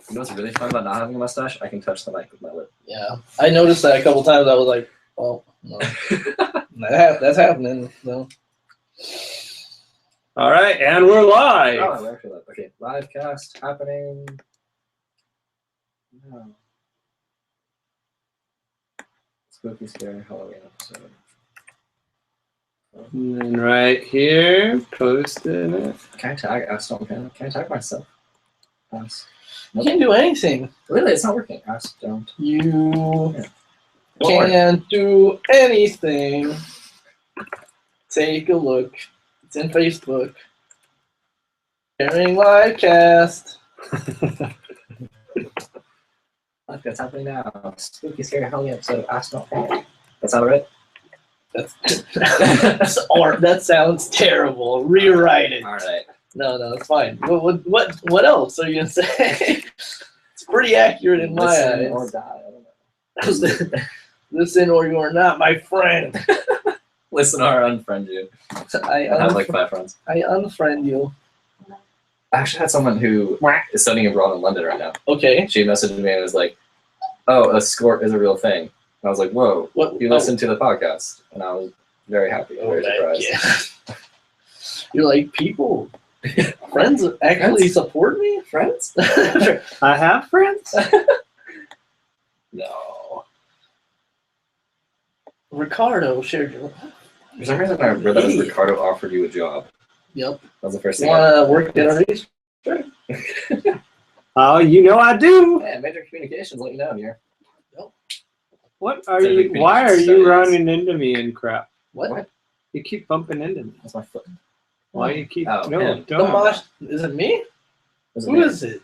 You know what's really fun about not having a mustache? I can touch the mic with my lip. Yeah, I noticed that a couple times. I was like, oh, no. That's happening. No. All right, and we're live. Oh, we're actually live. Okay, live cast happening. No. Spooky, scary Halloween episode. And then right here, posting it. Can I tag Ask Don't Panic? Can I tag myself? Ask. You can't do anything. Really, it's not working. Ask Don't. You Yeah. can't do anything. Take a look. It's in Facebook. Sharing Livecast. Look, that's happening now. Spooky, scary Halloween episode of Ask Don't Panic. That's not right? That sounds terrible. Rewrite it. All right. No, it's fine. What else are you gonna say? It's pretty accurate in my Listen eyes. or die. I don't know. Listen or you are not my friend. Listen or unfriend you. I I have like 5 friends. I unfriend you. I actually had someone who is studying abroad in London right now. Okay. She messaged me and was like, "Oh, a skort is a real thing." And I was like, "Whoa, What? you listened to the podcast?" And I was very happy, very surprised. Yeah. You're like, people, friends actually support me? Friends? I have friends. No. Ricardo shared your. For some reason, I read that Ricardo offered you a job. Yep. That was the first You thing. want to work at a racetrack? Oh, you know I do. Yeah, major communications. Let you know here. What are It's a you? big Why are you studies. running into me and crap? What? You keep bumping into me. That's my foot. Why you keep? Oh, no, him. The don't. mosh, is it me? Was it Who me? is it?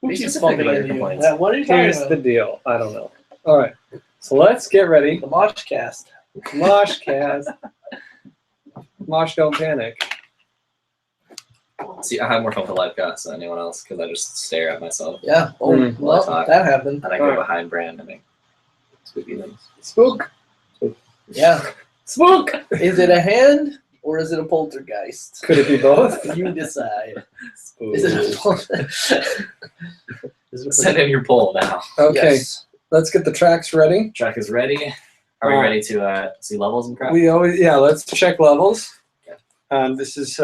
Who Be keeps specific bumping about your into you? complaints. Yeah, what are you talking Here's about? the deal. I don't know. All right, so let's get ready. The Moshcast. Moshcast. Mosh, don't panic. See, I have more fun with the live cast than anyone else because I just stare at myself Yeah. Oh, Mm. well, Talk. that happened. and I go Alright. behind brand and make spooky things. Spook. Yeah. Spook. Is it a hand or is it a poltergeist? Could it be both? You decide. Spook. Is it a poltergeist? Send in your poll now. Okay, Yes. let's get the tracks ready. Track is ready. Are we ready to see levels and crap? We always, let's check levels. Okay. This is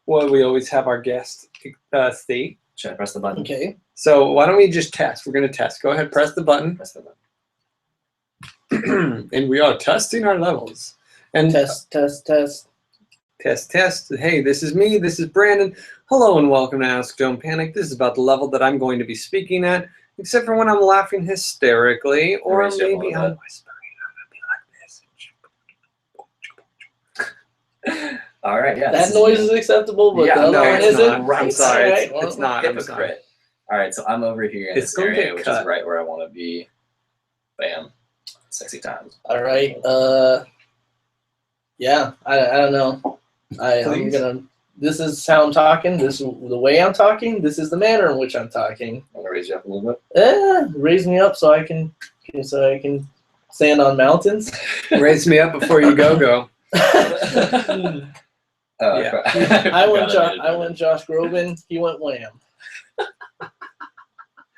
what we always have our guest state. Should I press the button? Okay. So why don't we just test? We're going to test. Go ahead, press the button. Press the button. And we are testing our levels. And Test. test. Hey, this is me. This is Brandon. Hello and welcome to Ask Don't Panic. This is about the level that I'm going to be speaking at, except for when I'm laughing hysterically, or Raise it up a maybe little I'm bit. whispering. All right, yeah. That noise is acceptable, but Yeah, the other no, one it's isn't. not. I'm sorry. Alright, well, It's not. I'm sorry. Hypocrite. All right, so I'm over here in It's this gonna area, get which cut. is right where I want to be. Bam. Sexy times. All right. Yeah. I don't know. I'm Please. gonna. This is how I'm talking. This is the way I'm talking. This is the manner in which I'm talking. I'm gonna raise you up a little bit. Raise me up so I can stand on mountains. Raise me up before you go. Oh, Yeah. crap. I went. Forgot I went. Josh Groban. He went Wham.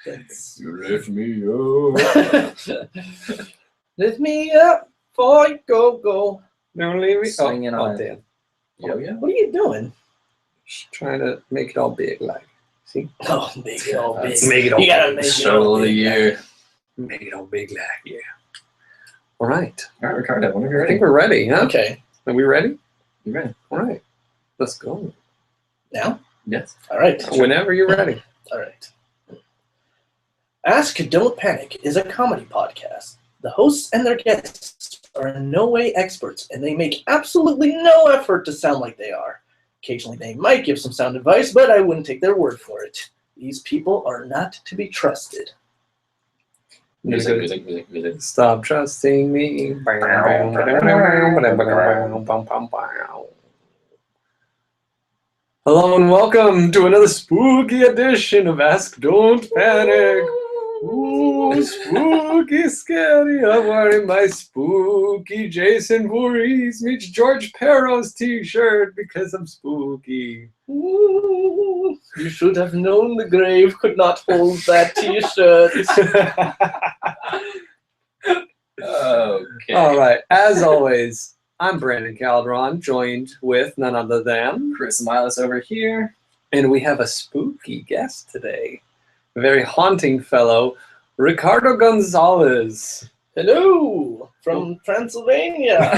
You lift me up. Lift me up before you go. Don't leave me. Swinging on it. damn. Yo, yo. What are you doing? Just trying to make it all big, like. See? Oh, make it all big. That's- Make it all You gotta big. make it Struggle all of the big. year. Make it all big, like, yeah. All right. All right, Ricardo, whenever you're I ready. think we're ready, huh? Okay. Are we ready? You ready? All right. Let's go. Now. Yes. All right. Whenever you're ready. All right. Ask Don't Panic is a comedy podcast. The hosts and their guests are in no way experts, and they make absolutely no effort to sound like they are. Occasionally, they might give some sound advice, but I wouldn't take their word for it. These people are not to be trusted. Music, music, music, music. Stop trusting me. Hello and welcome to another spooky edition of Ask Don't Panic. Ooh, spooky, scary. I'm wearing my spooky Jason Voorhees meets George Peros t-shirt because I'm spooky. Ooh, you should have known the grave could not hold that T-shirt. Okay. All right. As always, I'm Brandon Calderon, joined with none other than Chris Miles over here. and we have a spooky guest today. A very haunting fellow, Ricardo Gonzalez. Hello from Transylvania.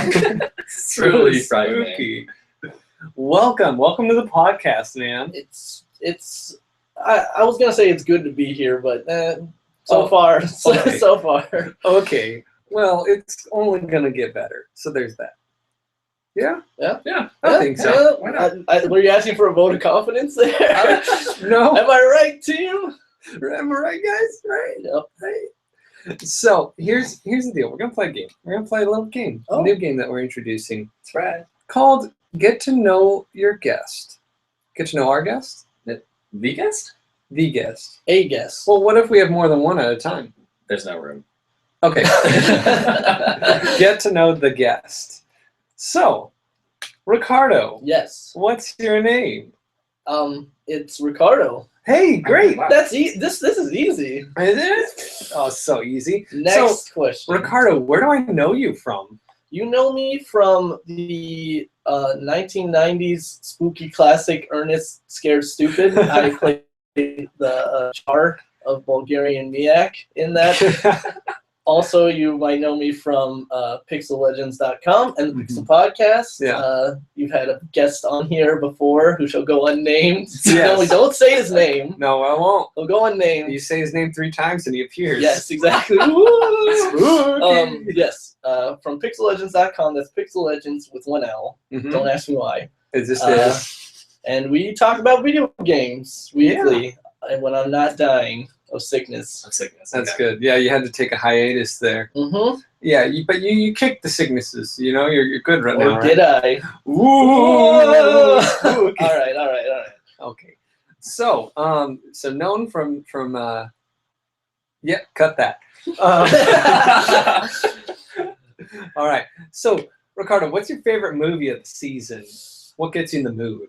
It's really frightening. spooky. Welcome to the podcast, man. I was gonna say it's good to be here, but so Oh, far, okay. so far. Okay, well, it's only gonna get better. So there's that. Yeah, Yeah. I think so. Why not? Were you asking for a vote of confidence there? No, Am I right, team? am I right, guys? Right. Yep. Right. So here's the deal. We're gonna play a game. We're gonna play a little game, Oh. a new game that we're introducing That's right. called Get to Know Your Guest. Get to know our guest? The guest? The guest. A guess. Well, what if we have more than one at a time? There's no room. Okay. Get to know the guest. So, Ricardo, Yes. what's your name? It's Ricardo. Hey, great. Wow. This is easy. Is it? Oh, so easy. Next question. Ricardo, where do I know you from? You know me from the 1990s spooky classic Ernest Scared Stupid. I played the Char of Bulgarian Miak in that. Also, you might know me from pixellegends.com and the Pixel Podcast. Yeah. You've had a guest on here before who shall go unnamed. Yes. No, don't say his name. No, I won't. He'll go unnamed. You say his name 3 times and he appears. Yes, exactly. Woo! Spooky. Yes, from pixellegends.com. That's Pixel Legends with 1 L. Mhm. Don't ask me why. Is this And we talk about video games weekly, and when I'm not dying of sickness. Of sickness. That's okay. good. Yeah, you had to take a hiatus there. Mm-hmm. Yeah, but you kicked the sicknesses. You know, you're good right now, Or right? did I? Ooh. Spooky. All right. Okay. So, so known from yeah, cut that. All right. So, Ricardo, what's your favorite movie of the season? What gets you in the mood?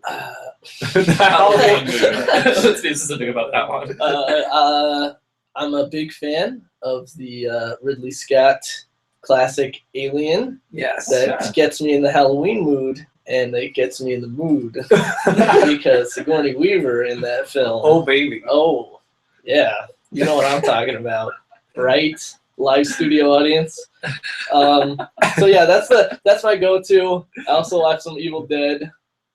Halloween movie. Let's be specific about that one. I'm a big fan of the Ridley Scott classic Alien. Yes. That gets me in the Halloween mood, and it gets me in the mood because Sigourney Weaver in that film. Oh, baby. Oh, yeah. You know what I'm talking about, right? Live studio audience. So yeah, that's my go-to. I also watched some Evil Dead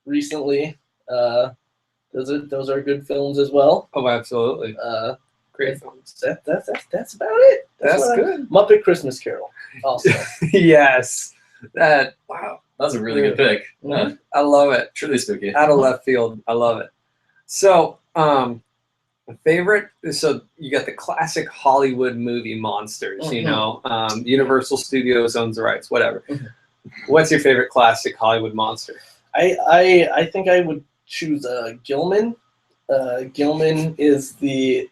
recently. Those are good films as well. Oh, absolutely. Great films. That's about it. That's what good. Muppet Christmas Carol. Also. Yes. Wow. That was a really good pick. Mhm. I love it. Truly spooky. Out of left field. I love it. So, my favorite, so you got the classic Hollywood movie monsters, you know, Universal Studios owns the rights, whatever. What's your favorite classic Hollywood monster? I think I would choose Gilman. Gilman is the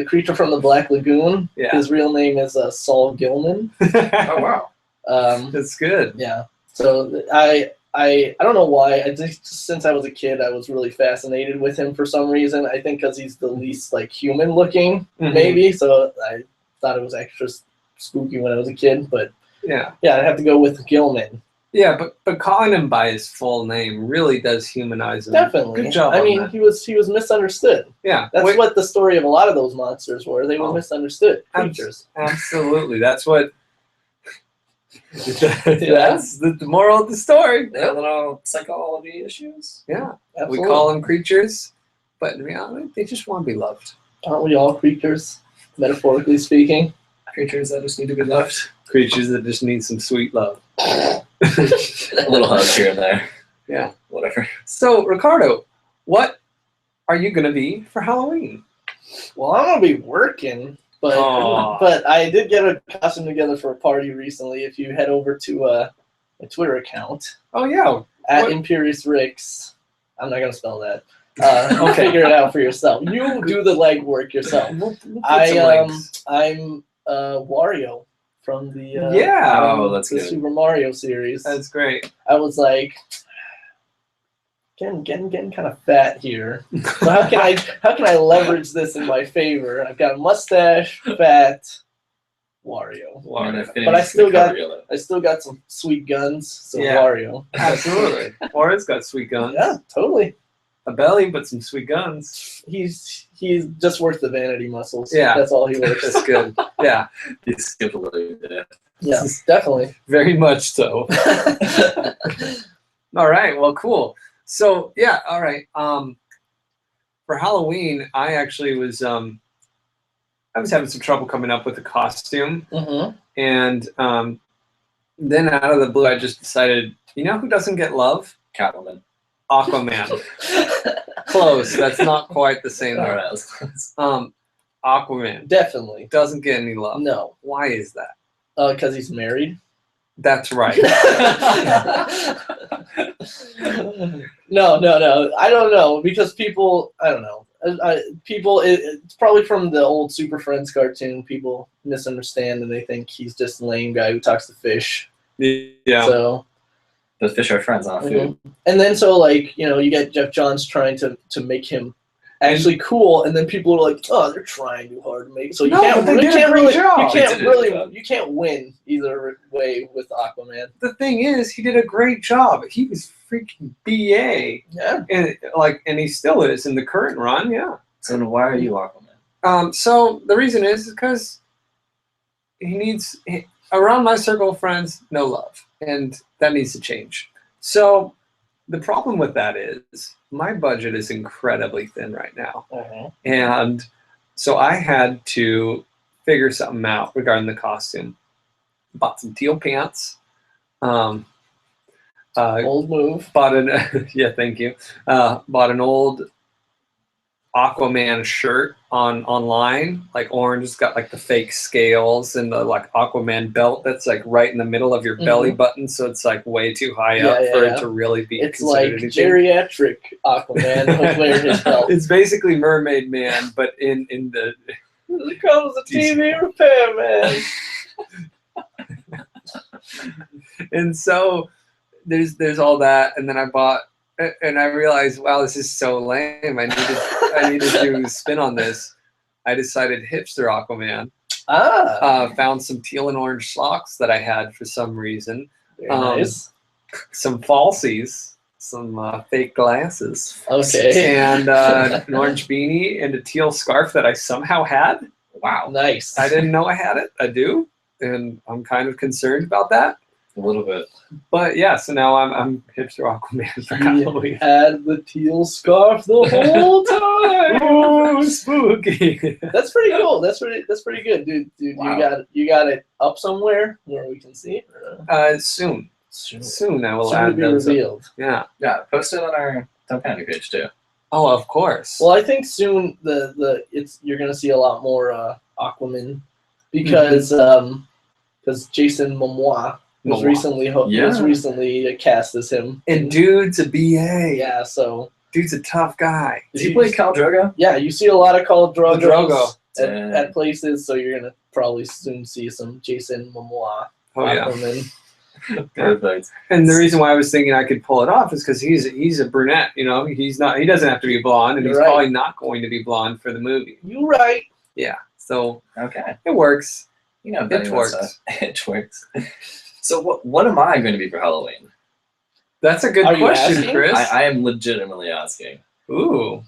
creature from the Black Lagoon. Yeah. His real name is Saul Gilman. Oh, wow. That's good. Yeah. So I don't know why. I think since I was a kid, I was really fascinated with him for some reason. I think because he's the least like human looking, maybe. So I thought it was extra spooky when I was a kid. But Yeah. I'd have to go with Gilman. Yeah, but calling him by his full name really does humanize him. Definitely. Good job. I on mean, that. he was misunderstood. Yeah. That's what the story of a lot of those monsters were. They were Oh. misunderstood creatures. Absolutely. That's what. That's the moral of the story. Yeah, little psychology issues. Yeah. Absolutely. We call them creatures, but in reality, they just want to be loved. Aren't we all creatures, metaphorically speaking? Creatures that just need to be loved. Creatures that just need some sweet love. A little hug here and there. Yeah. Whatever. So, Ricardo, what are you going to be for Halloween? Well, I'm gonna be working, but Aw. but I did get a costume together for a party recently. If you head over to my Twitter account Oh, yeah. at What? Imperious Ricks, I'm not gonna spell that. Figure it out for yourself. You do the legwork yourself. We'll put some links. I'm Wario from the that's the good. Super Mario series. That's great. I was like, getting kind of fat here. So how can I leverage this in my favor? I've got a mustache, fat, Wario. But I still got some sweet guns. So Yeah. Wario. Absolutely. Wario's got sweet guns. Yeah, totally. A belly, but some sweet guns. He's just worth the vanity muscles. Yeah. That's all he works. That's good. Yeah. He's skipped a little bit. Yeah, definitely. Very much so. All right. Well, cool. So yeah. All right. For Halloween, I actually was I was having some trouble coming up with a costume, and then out of the blue, I just decided, you know, who doesn't get love? Catwoman. Aquaman. Close. That's not quite the same. All right, that's close. Aquaman Definitely. doesn't get any love. No. Why is that? Because he's married. That's right. No. I don't know, because people, I don't know. It's probably from the old Super Friends cartoon. People misunderstand and they think he's just a lame guy who talks to fish. Yeah. So. The fish are friends, not food. And then so like, you know, you get Jeff Johns trying to make him actually cool, and then people are like, oh, they're trying too hard to make it. So you can't win either way with Aquaman. The thing is, he did a great job. He was freaking BA. Yeah. And he still is in the current run, yeah. So then why are you Aquaman? So the reason is because around my circle of friends, no love. And that needs to change. So the problem with that is my budget is incredibly thin right now. And so I had to figure something out regarding the costume. Bought some teal pants. Old move. Yeah, thank you. Bought an old Aquaman shirt online, like orange. It's got like the fake scales and the like Aquaman belt that's like right in the middle of your belly button, so it's like way too high up for it to really be. It's like anything. Geriatric Aquaman who's wearing his belt. It's basically Mermaid Man, but in the. Here comes the TV repairman. And so there's all that, and then I bought. And I realized, wow, this is so lame. I need to do a spin on this. I decided hipster Aquaman. Found some teal and orange socks that I had for some reason. Very nice. Some falsies, some fake glasses. Okay. And an orange beanie and a teal scarf that I somehow had. Wow. Nice. I didn't know I had it. I do. And I'm kind of concerned about that. A little bit. But yeah, so now I'm hipster Aquaman for Halloween. Had the teal scarf the whole time. Oh, spooky. That's pretty cool. That's pretty good, dude. Wow. You got it up somewhere where we can see it? Soon I will soon add to be those revealed. Yeah. Post it on our Panic page too. Oh, of course. Well, I think soon you're gonna see a lot more Aquaman because Jason Momoa was recently cast as him. And dude's a BA. Yeah, so dude's a tough guy. Did he play Khal Drogo? Yeah, you see a lot of Khal Drogo Drogo at places, so you're gonna probably soon see some Jason Momoa. Oh Aquaman. Yeah. Perfect. And the reason why I was thinking I could pull it off is because he's a brunette. You know, he doesn't have to be blonde, and he's probably not going to be blonde for the movie. You're right. Yeah. So okay, it works. You know, it works. It works. So what am I going to be for Halloween? That's a good question, Chris. I am legitimately asking. Ooh,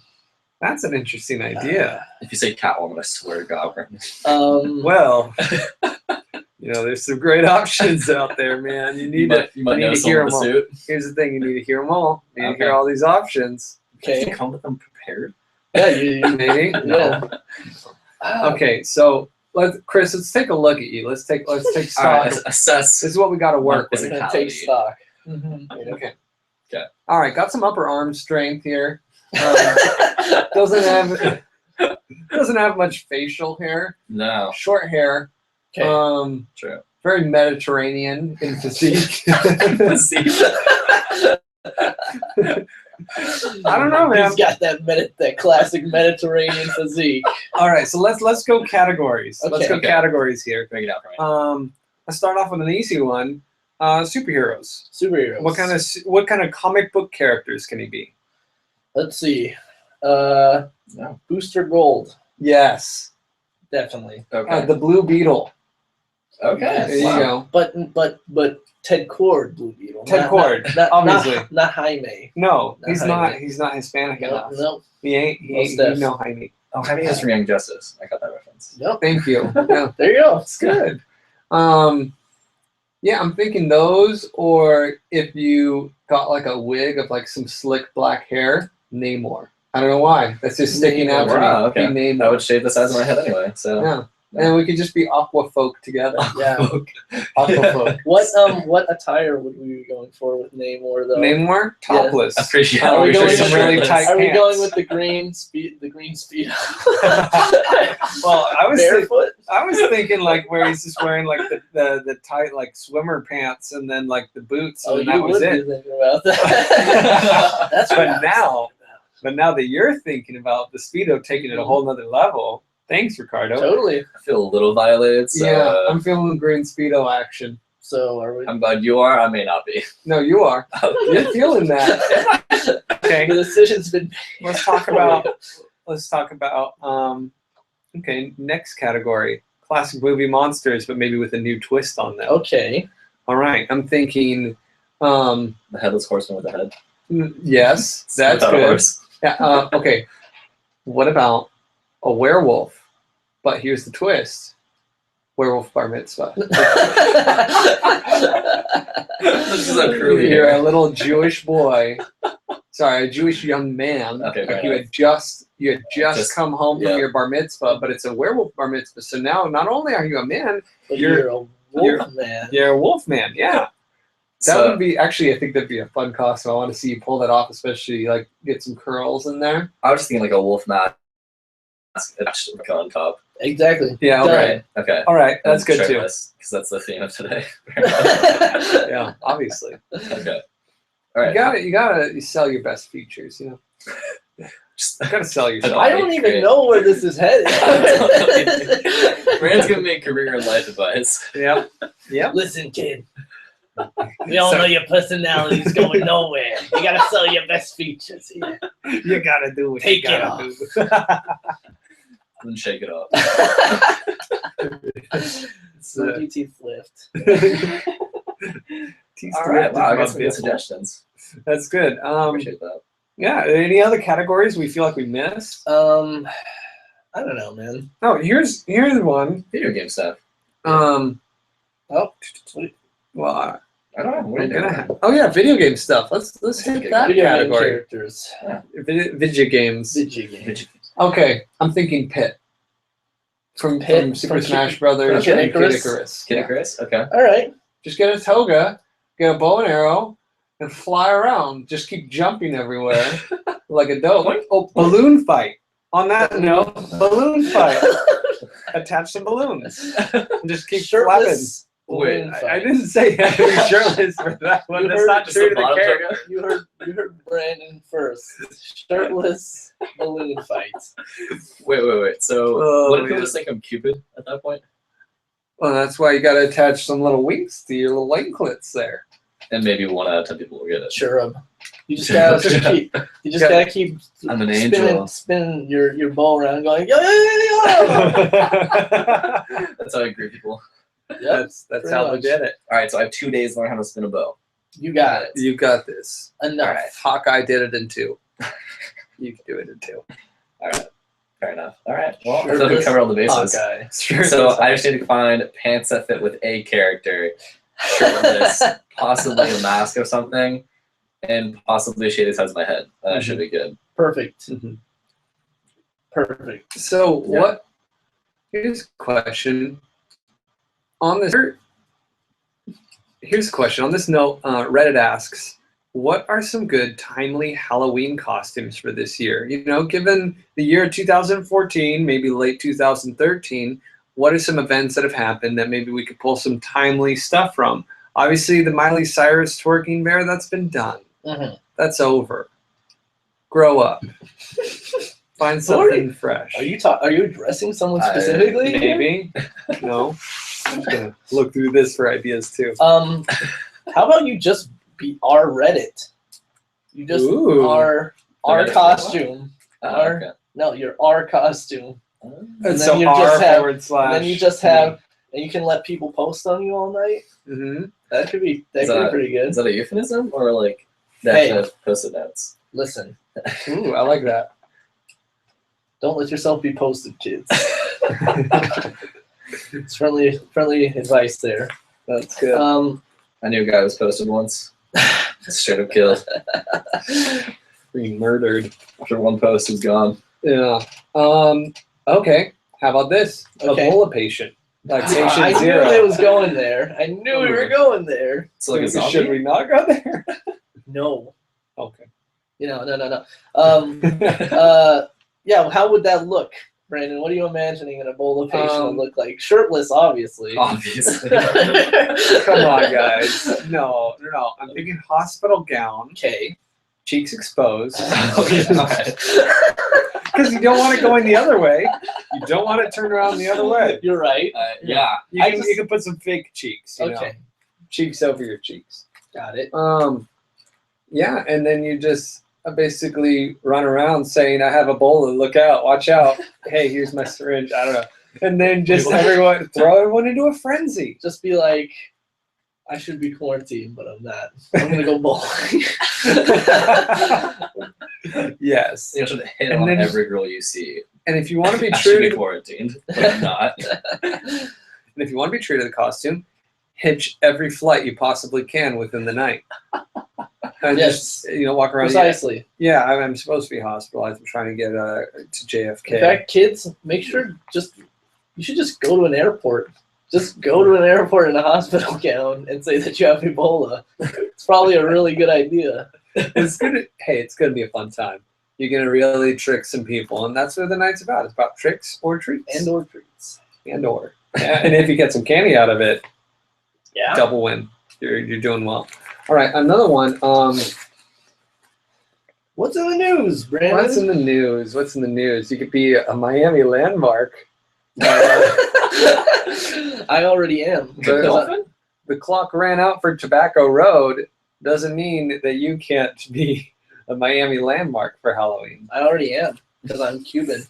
that's an interesting idea. If you say Catwoman, I swear to God. Well, you know, there's some great options out there, man. You need to hear them all. Here's the thing: you need to hear them all. You need to hear all these options. Okay, come with them prepared. Yeah, you maybe. No. Okay, so. Chris, let's take a look at you. Let's take stock. Right, assess. This is what we got to work with. Take stock. Okay. All right. Got some upper arm strength here. Doesn't have much facial hair. No. Short hair. Okay. True. Very Mediterranean in physique. I don't know, man. He's got that classic Mediterranean physique. All right, so let's go categories. Let's go categories here. Break it out for me. Let's start off with an easy one. Superheroes. Superheroes. What kind of comic book characters can he be? Let's see. Booster Gold. Yes. Definitely. Okay. The Blue Beetle. Okay. Yes. There you go. But Ted Cord Blue Beetle. Ted Cord, obviously. Not Jaime. No, Not he's Jaime. not. He's not Hispanic enough. Nope. He ain't. He ain't. Steph. No, Jaime. Oh, Jaime is from Young Justice. I got that reference. Nope. Thank you. Yeah, There you go. it's good. Yeah, I'm thinking those, or if you got like a wig of like some slick black hair, Namor. I don't know why. That's just sticking out to me. Wow, okay. Be Namor. I would shave the size of my head anyway. So Yeah. And we could just be Aqua folk together. Yeah. Aqua folk. What attire would we be going for with Namor though? Namor? Topless. Appreciate Oh, we we going should some really shirtless. tight Are we pants. going with the green speed? Well, I was barefoot. I was thinking like where he's just wearing like the tight like swimmer pants and then like the boots and Oh, that you was would it. be thinking about that. That's what I was But now that you're thinking about the Speedo taking it a whole nother level, thanks, Ricardo. totally. I feel a little violated. So, Yeah, I'm feeling green Speedo action. So are we? I'm glad you are. I may not be. No, you are. You're feeling that. Okay. The decision's been made. Let's talk about okay, next category. Classic movie monsters, but maybe with a new twist on them. Okay. All right. I'm thinking The headless horseman with a head. yes, that's Without a good. horse. Yeah, okay. What about a werewolf? But here's the twist. Werewolf bar mitzvah. This is a curly You're hair. a little Jewish boy. Sorry, a Jewish young man. Okay, Like fair you enough. had just Just- come home from yeah. your bar mitzvah, but it's a werewolf bar mitzvah. So now not only are you a man, But You're- you're a wolf man. you're a wolf man. Yeah. That So- would be actually. I think that'd be a fun costume. I want to see you pull that off, especially like get some curls in there. I was just thinking like a wolf mask on top. Exactly. Yeah. Done. Okay. Right. Okay. All right. That's good too. Because that's the theme of today. Yeah. Obviously. Okay. All right. You gotta sell your best features. You know. Just- You gotta sell yourself. I don't even know where this is headed. Brand's giving me career and life advice. Yep. Yep. Listen, kid. We all know your personality's going nowhere. You gotta sell your best features here. You gotta do what Take you it gotta off. do. Then shake it off. Smoky teeth lift. All right. Wow. I got some good suggestions. That's good. Appreciate that. Yeah. Any other categories we feel like we missed? I don't know, man. Oh, here's one. Video game stuff. Oh, Well, I don't know. What are I'm you gonna doing? have. Oh yeah, video game stuff. Let's hit that video game category. characters. Video games. Video games. Okay, I'm thinking Pit. From Super Smash Brothers Kid and Kid Icarus? Icarus. Kid Yeah. Icarus? Okay. All right. Just get a toga, get a bow and arrow, and fly around. Just keep jumping everywhere like a dope. Oh, balloon fight. On that note, balloon fight. Attach some balloons. And just keep flapping. Shirtless. Wait, balloon I fight. didn't say you had to be shirtless for that one. You That's heard not just true the to the bottom character. You heard Brandon first. Shirtless balloon fight. Wait. So, Oh, what if yeah. you just think I'm Cupid at that point? Well, that's why you got to attach some little wings to your little anklets there. And maybe 1 out of 10 people will get it. Cherub. You just gotta keep I'm an angel. spinning your bow around, going yo yo yo yo. That's how I greet people. Yep, That's pretty how we much. did it. All right, so I have 2 days to learn how to spin a bow. You got it. You got this. Enough. All right. Hawkeye did it in 2. You can do it in 2. All right, fair enough. All right, well, I Sure feel like we does. covered all the bases. Hawkeye. So I just need to find pants that fit with a character, shirtless, possibly a mask of something, and possibly a shaded size of my head. That should be good. Perfect. Mhm. Perfect. So Yeah. what? Here's a question. On this, here's a question. On this note, Reddit asks, "What are some good timely Halloween costumes for this year? You know, given the year 2014, maybe late 2013, what are some events that have happened that maybe we could pull some timely stuff from? Obviously, the Miley Cyrus twerking bear, that's been done. Mhm. That's over. Grow up. Find something fresh. Are you addressing someone specifically? Maybe. No. I'm just gonna look through this for ideas too. How about you just be our Reddit? You just our costume. Okay. No, you're our costume. And so r// And then you just have, and you can let people post on you all night. Mm-hmm. That could be pretty good. Is that a euphemism or like Hey. post-it notes? Listen, Ooh, I like that. don't let yourself be posted, kids. It's friendly advice there. That's good. I knew a guy was posted once. Straight up killed. Being murdered. After one post, he's gone. Yeah. Okay. How about this? Okay. Ebola patient. Like patient I zero. knew it was going there. I knew we were going there. It's like a zombie. Should we not go there? No. Okay. No. Yeah, how would that look, Brandon? What are you imagining an Ebola patient would look like? Shirtless, obviously. Obviously. Come on, guys. No. I'm thinking hospital gown. Okay. Cheeks exposed. Okay, all right. Because you don't want it going the other way. You don't want it turned around the other way. You're right. Yeah. You can put some fake cheeks. You know? Okay. Cheeks over your cheeks. Got it. Yeah, and then you just basically run around saying, I have Ebola, look out, watch out. Hey, here's my syringe. I don't know. And then just throw everyone into a frenzy. Just be like, I should be quarantined, but I'm not. I'm going to go bowling. Yes. You should hit And on then- every girl you see. And if you want to be I should true be to quarantined, but I'm not. and if you want to be true to the costume, hitch every flight you possibly can within the night. And Yes. just walk around. Precisely. Yeah, I'm supposed to be hospitalized. I'm trying to get to JFK. In fact, kids, make sure you should just go to an airport. Just go to an airport in a hospital gown and say that you have Ebola. It's probably a really good idea. It's gonna be a fun time. You're gonna really trick some people, and that's what the night's about. It's about tricks or treats. And/or treats. And if you get some candy out of it, Yeah. double win. You're doing well. All right, another one. What's in the news, Brandon? What's in the news? You could be a Miami landmark. I already am. The clock ran out for Tobacco Road doesn't mean that you can't be a Miami landmark for Halloween. I already am because I'm Cuban.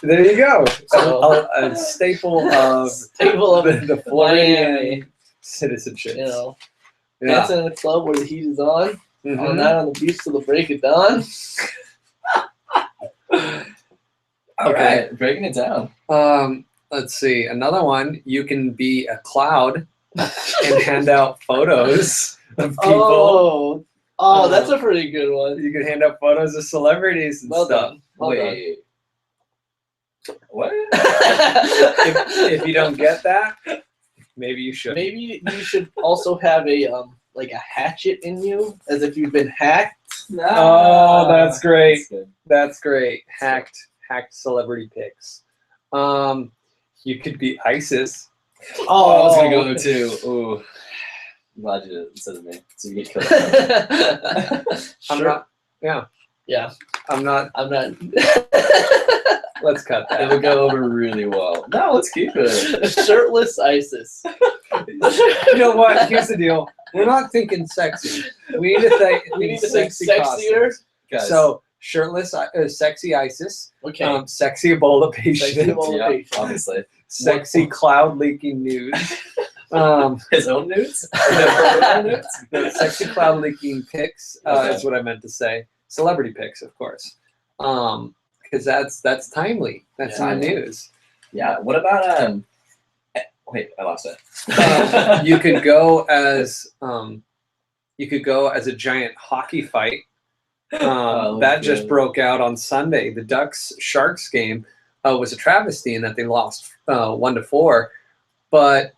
There you go. So- A staple of the Floridian Miami. citizenship. Yeah. Yeah. Dancing in a club where the heat is on. Mhm. All night on the beach till the break of dawn. Okay, breaking it down. Let's see. Another one. You can be a cloud and hand out photos of people. Oh, that's a pretty good one. You can hand out photos of celebrities and Well stuff. done. Well Wait. What? If you don't get that, maybe you should. Maybe you should also have a like a hatchet in you, as if you've been hacked. Oh, that's great. That's good. That's great. Hacked celebrity pics. You could be ISIS. Oh, I was gonna go there too. Ooh. I'm glad you did it instead of me. So you get killed. I'm Sure. not. Yeah. Yeah, I'm not. I'm not. Let's cut It that. would go over really well. No, let's keep it. Shirtless ISIS. You know what? Here's the deal. We're not thinking sexy. We need to think. We need to think sexy sexier. costumes. Guys. So shirtless, sexy ISIS. Okay. Sexy Ebola patient. Sexy Ebola yeah, patient. obviously. Sexy cloud leaking nude. His own nudes? The sexy cloud leaking pics is what I meant to say. Celebrity pics, of course, because that's timely. That's Yeah. in the news. Yeah. What about wait, I lost it. You could go as a giant hockey fight. That just good. broke out on Sunday. The Ducks Sharks game was a travesty in that they lost 1-4, but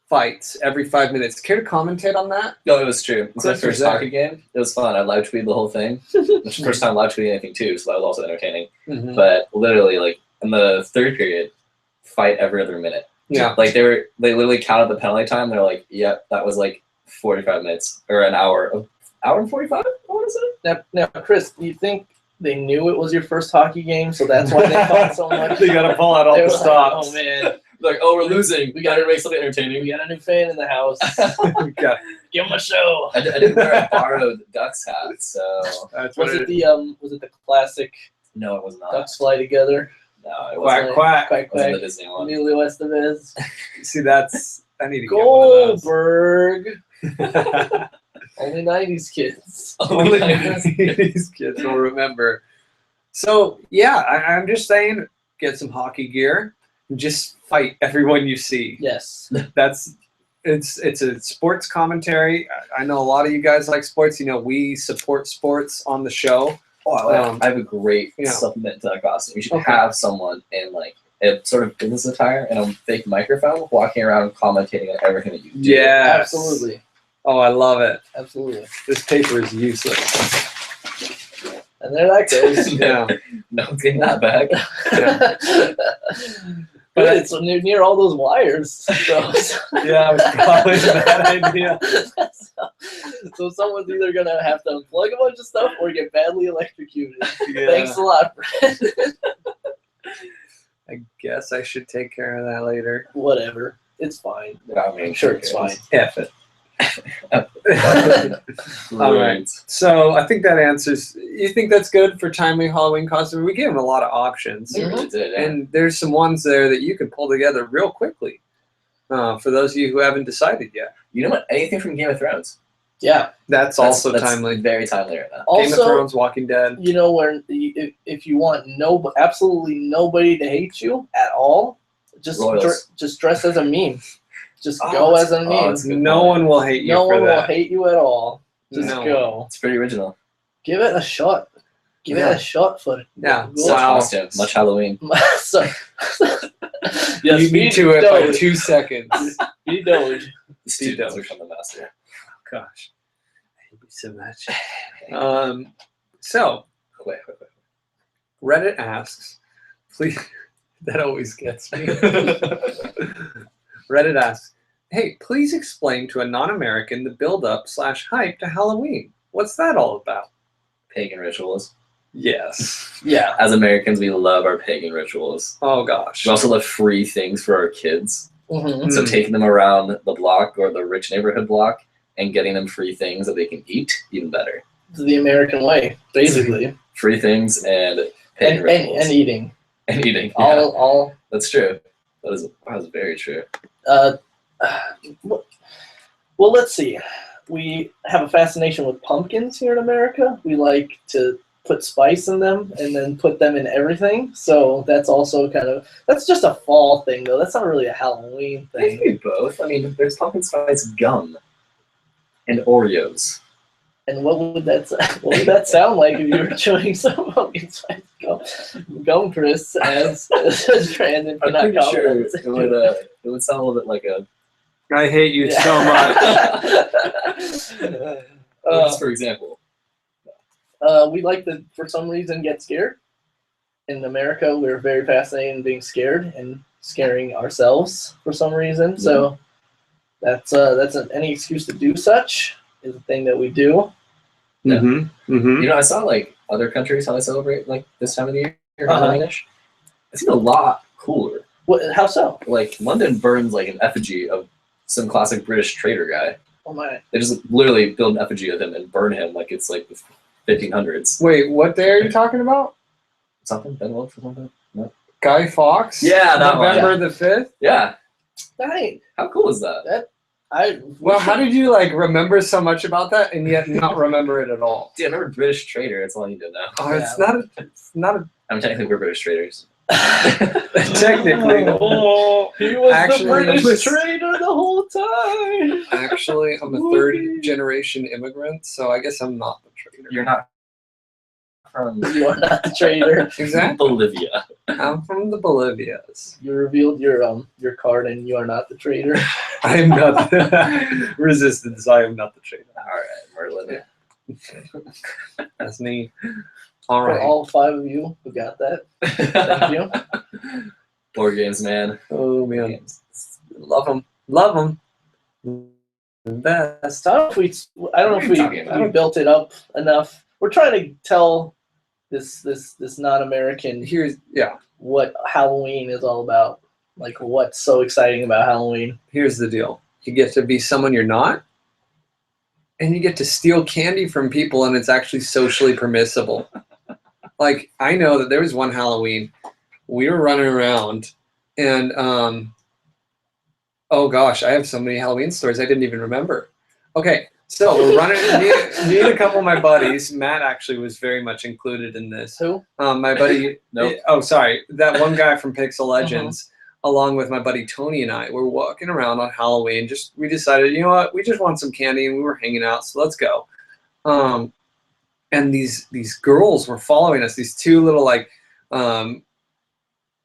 fights every 5 minutes. Care to commentate on that? No, it was true. It's my Chris was first there. hockey game. It was fun. I live tweeted the whole thing. It's the first time live tweeting anything too, so that was also entertaining. Mhm. But literally, like in the third period, fight every other minute. Yeah. Like they literally counted the penalty time. They're like, "Yep, that was like 45 minutes or an hour of hour and 45. I want to say. Now, Chris, do you think they knew it was your first hockey game, so that's why they fought so much? They gotta pull out all They the were like, stops. oh man, Like, oh, we're losing. We gotta make something entertaining. we got a new fan in the house. Okay. Give him a show. I didn't wear a borrowed Ducks hat, so That's Was it the classic no, it was not. Ducks fly together? No, it Quack wasn't. quack. Quack It wasn't quack. the Disney one. Emilio Estevez. See, that's I need to get one of Goldberg. those. Only 90s kids. Only these kids will remember. So yeah, I'm just saying, get some hockey gear and just fight everyone you see. Yes. It's a sports commentary. I know a lot of you guys like sports. You know, we support sports on the show. Oh, I have a great Yeah. supplement to that costume. You should Okay. have someone in like a sort of business attire and a fake microphone walking around commentating on everything that you do. Yeah, Absolutely. Oh, I love it. Absolutely. This paper is useless. And there that goes. Yeah. No one's getting that back. But it's near all those wires. So, Yeah, it's probably a bad idea. so someone's either going to have to unplug a bunch of stuff or get badly electrocuted. Yeah. Thanks a lot, Brad. I guess I should take care of that later. Whatever. It's fine. I mean, I'm sure it's fine. F it. All right. Right. So I think that answers. You think that's good for timely Halloween costume? We gave them a lot of options, You really did. Yeah. and there's some ones there that you can pull together real quickly. For those of you who haven't decided yet, You know what? Anything from Game of Thrones. Yeah. that's also timely. Very timely right now. Game of Also, Thrones, Walking Dead. you know, where if you want absolutely nobody to hate you at all, just Royals. just dress as a meme. Just Oh, go that's- as a meme. that's good No point. one will hate you No for one will that. hate you at all. Just No. go. It's pretty original. Give it a shot. Give Yeah. it a shot for Yeah. Good. Such Wow. costume. Much Halloween. so, yes, You be beat to it by Doge. 2 seconds. Be Doge. The students are from the master. Gosh, I hate you so much. So Wait. Reddit asks, please. That always gets me. Reddit asks, hey, please explain to a non-American the build-up/hype to Halloween. What's that all about? Pagan rituals. Yes. Yeah. As Americans, we love our pagan rituals. Oh gosh. We also love free things for our kids. hmm So taking them around the block or the rich neighborhood block and getting them free things that they can eat, even better. It's the American way, basically. Free things and pagan rituals. And eating. And eating. Yeah, All that's true. That is very true. well, let's see. We have a fascination with pumpkins here in America. We like to put spice in them and then put them in everything. So that's also that's just a fall thing, though. That's not really a Halloween They thing. can be both. I mean, there's pumpkin spice gum and Oreos. And what would that sound like if you were chewing some pumpkin spice gum, Chris, as Brandon I'm cannot pretty sure comment. it would sound a little bit like a. I hate you so much. Just for example. We like to, for some reason, get scared. In America, we're very fascinated in being scared and scaring ourselves for some reason. So that's any excuse to do such is a thing that we do. Yeah. Mm-hmm. Mm-hmm. You know, I saw like other countries how they celebrate like this time of the year, Uh-huh. Halloweenish. It's a lot cooler. What? How so? Like London burns like an effigy of some classic British trader guy. Oh my! They just literally build an effigy of him and burn him like it's like the 1500s. Wait, what day are you talking about? Something? Ben Wolf or something? No. Guy Fawkes? Yeah, that one. November the 5th? Yeah. Dang! How cool is that? Well, how did you remember so much about that and yet not remember it at all? Dude, I remember British trader. That's all you need to know. Oh, it's not a I mean, technically we're British traders. technically. Oh, he was Actually, the British it was- trader the whole time. Actually, I'm a third-generation immigrant, so I guess I'm not the trader. You're not from You are not the trader. Exactly. Bolivia. I'm from the Bolivias. You revealed your card, and you are not the trader. I am not the resistance. I am not the trader. All right, Merlin. That's me. All For right. all 5 of you who got that, thank you. Board games, man. Oh man, Games. love them. Love them. The best. So I don't know if What are you talking we about? built it up enough. We're trying to tell this non-American what Halloween is all about. Like, what's so exciting about Halloween? Here's the deal. You get to be someone you're not, and you get to steal candy from people, and it's actually socially permissible. Like, I know that there was one Halloween, we were running around, and oh gosh, I have so many Halloween stories I didn't even remember. Okay, so we're running, me and a couple of my buddies, Matt actually was very much included in this. Who? My buddy, Nope. oh sorry, that one guy from Pixel Legends, along with my buddy Tony and I, were walking around on Halloween. We decided, you know what, we just want some candy, and we were hanging out, so let's go. And these girls were following us. These two little like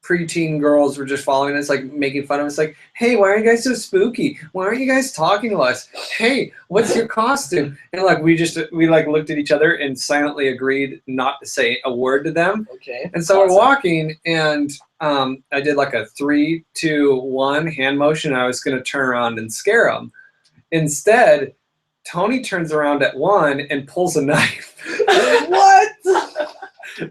preteen girls were just following us, like making fun of us, like, hey, why are you guys so spooky? Why aren't you guys talking to us? Hey, what's your costume? And like we looked at each other and silently agreed not to say a word to them. Okay. And so Awesome. we're walking, and I did like a 3, 2, 1 hand motion. I was going to turn around and scare them. Instead, Tony turns around at 1 and pulls a knife. What?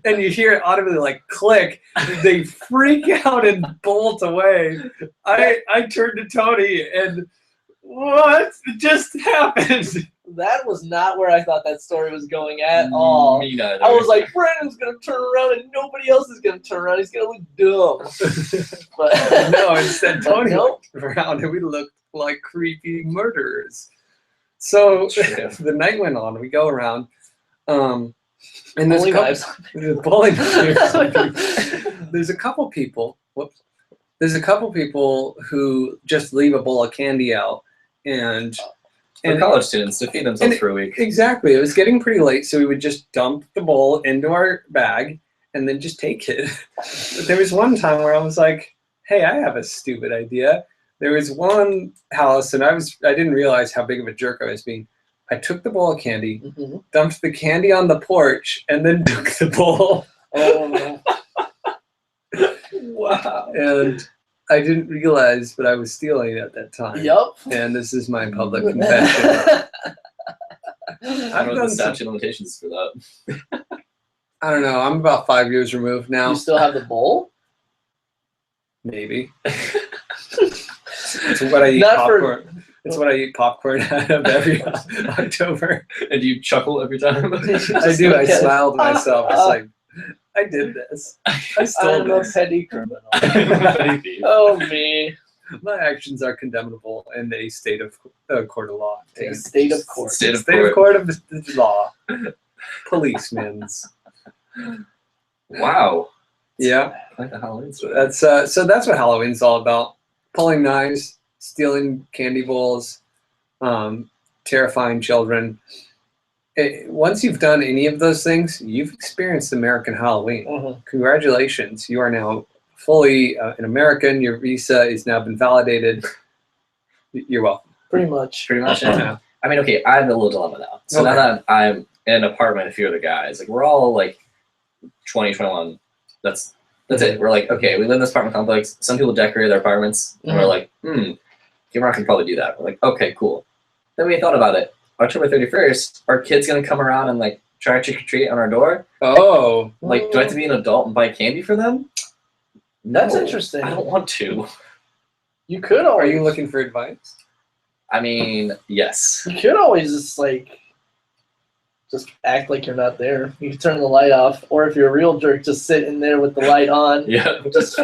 And you hear it audibly like click. They freak out and bolt away. I turned to Tony and what just happened? That was not where I thought that story was going at all. Me neither. I was like, Brandon's gonna turn around and nobody else is gonna turn around. He's gonna look dumb. But No, instead Tony Nope. looked around and we looked like creepy murderers. So True. the night went on. We go around, and there's Bowling a couple, knives. there's bowling knives. There's a couple people. Whoops. There's a couple people who just leave a bowl of candy out, and For college students to feed themselves for a week. exactly. It was getting pretty late, so we would just dump the bowl into our bag and then just take it. But there was one time where I was like, hey, I have a stupid idea. There was one house, and I didn't realize how big of a jerk I was being. I took the bowl of candy, Mhm. dumped the candy on the porch, and then took the bowl. Oh, Wow. And I didn't realize, but I was stealing at that time. yup. And this is my public confession. I don't know what the statute of limitations for that. I don't know. I'm about 5 years removed now. You still have the bowl? Maybe. It's what I eat Not for- popcorn. It's what I eat popcorn out of every October. And you chuckle every time. I do. I smile to myself. It's like, I did this. I stole I'm a this. petty criminal. Maybe. Oh, me. My actions are condemnable in a state of court of law. A state of court. State of State of court. court of law. Policemen's. Wow. Yeah. I like the Halloween story. That's so that's what Halloween's all about. Pulling knives, stealing candy bowls, terrifying children. Once you've done any of those things, you've experienced American Halloween. Mhm. Congratulations. You are now fully an American. Your visa has now been validated. You're welcome. Pretty much. Pretty much. Yeah. I mean, okay, I have a little dilemma now. So now Okay. that I'm in an apartment with a few other guys, like we're all like 20, 21. That's it. We're like, okay, we live in this apartment complex. Some people decorate their apartments. And we're Mhm. like, okay, we're not gonna probably do that. We're like, okay, cool. Then we thought about it. October 31st, are kids gonna come around and like try to trick or treat on our door? Oh. Like, do I have to be an adult and buy candy for them? That's No, interesting. I don't want to. You could Are always. you looking for advice? I mean, yes. You could always just act like you're not there. You can turn the light off, or if you're a real jerk, just sit in there with the light on, Yeah. just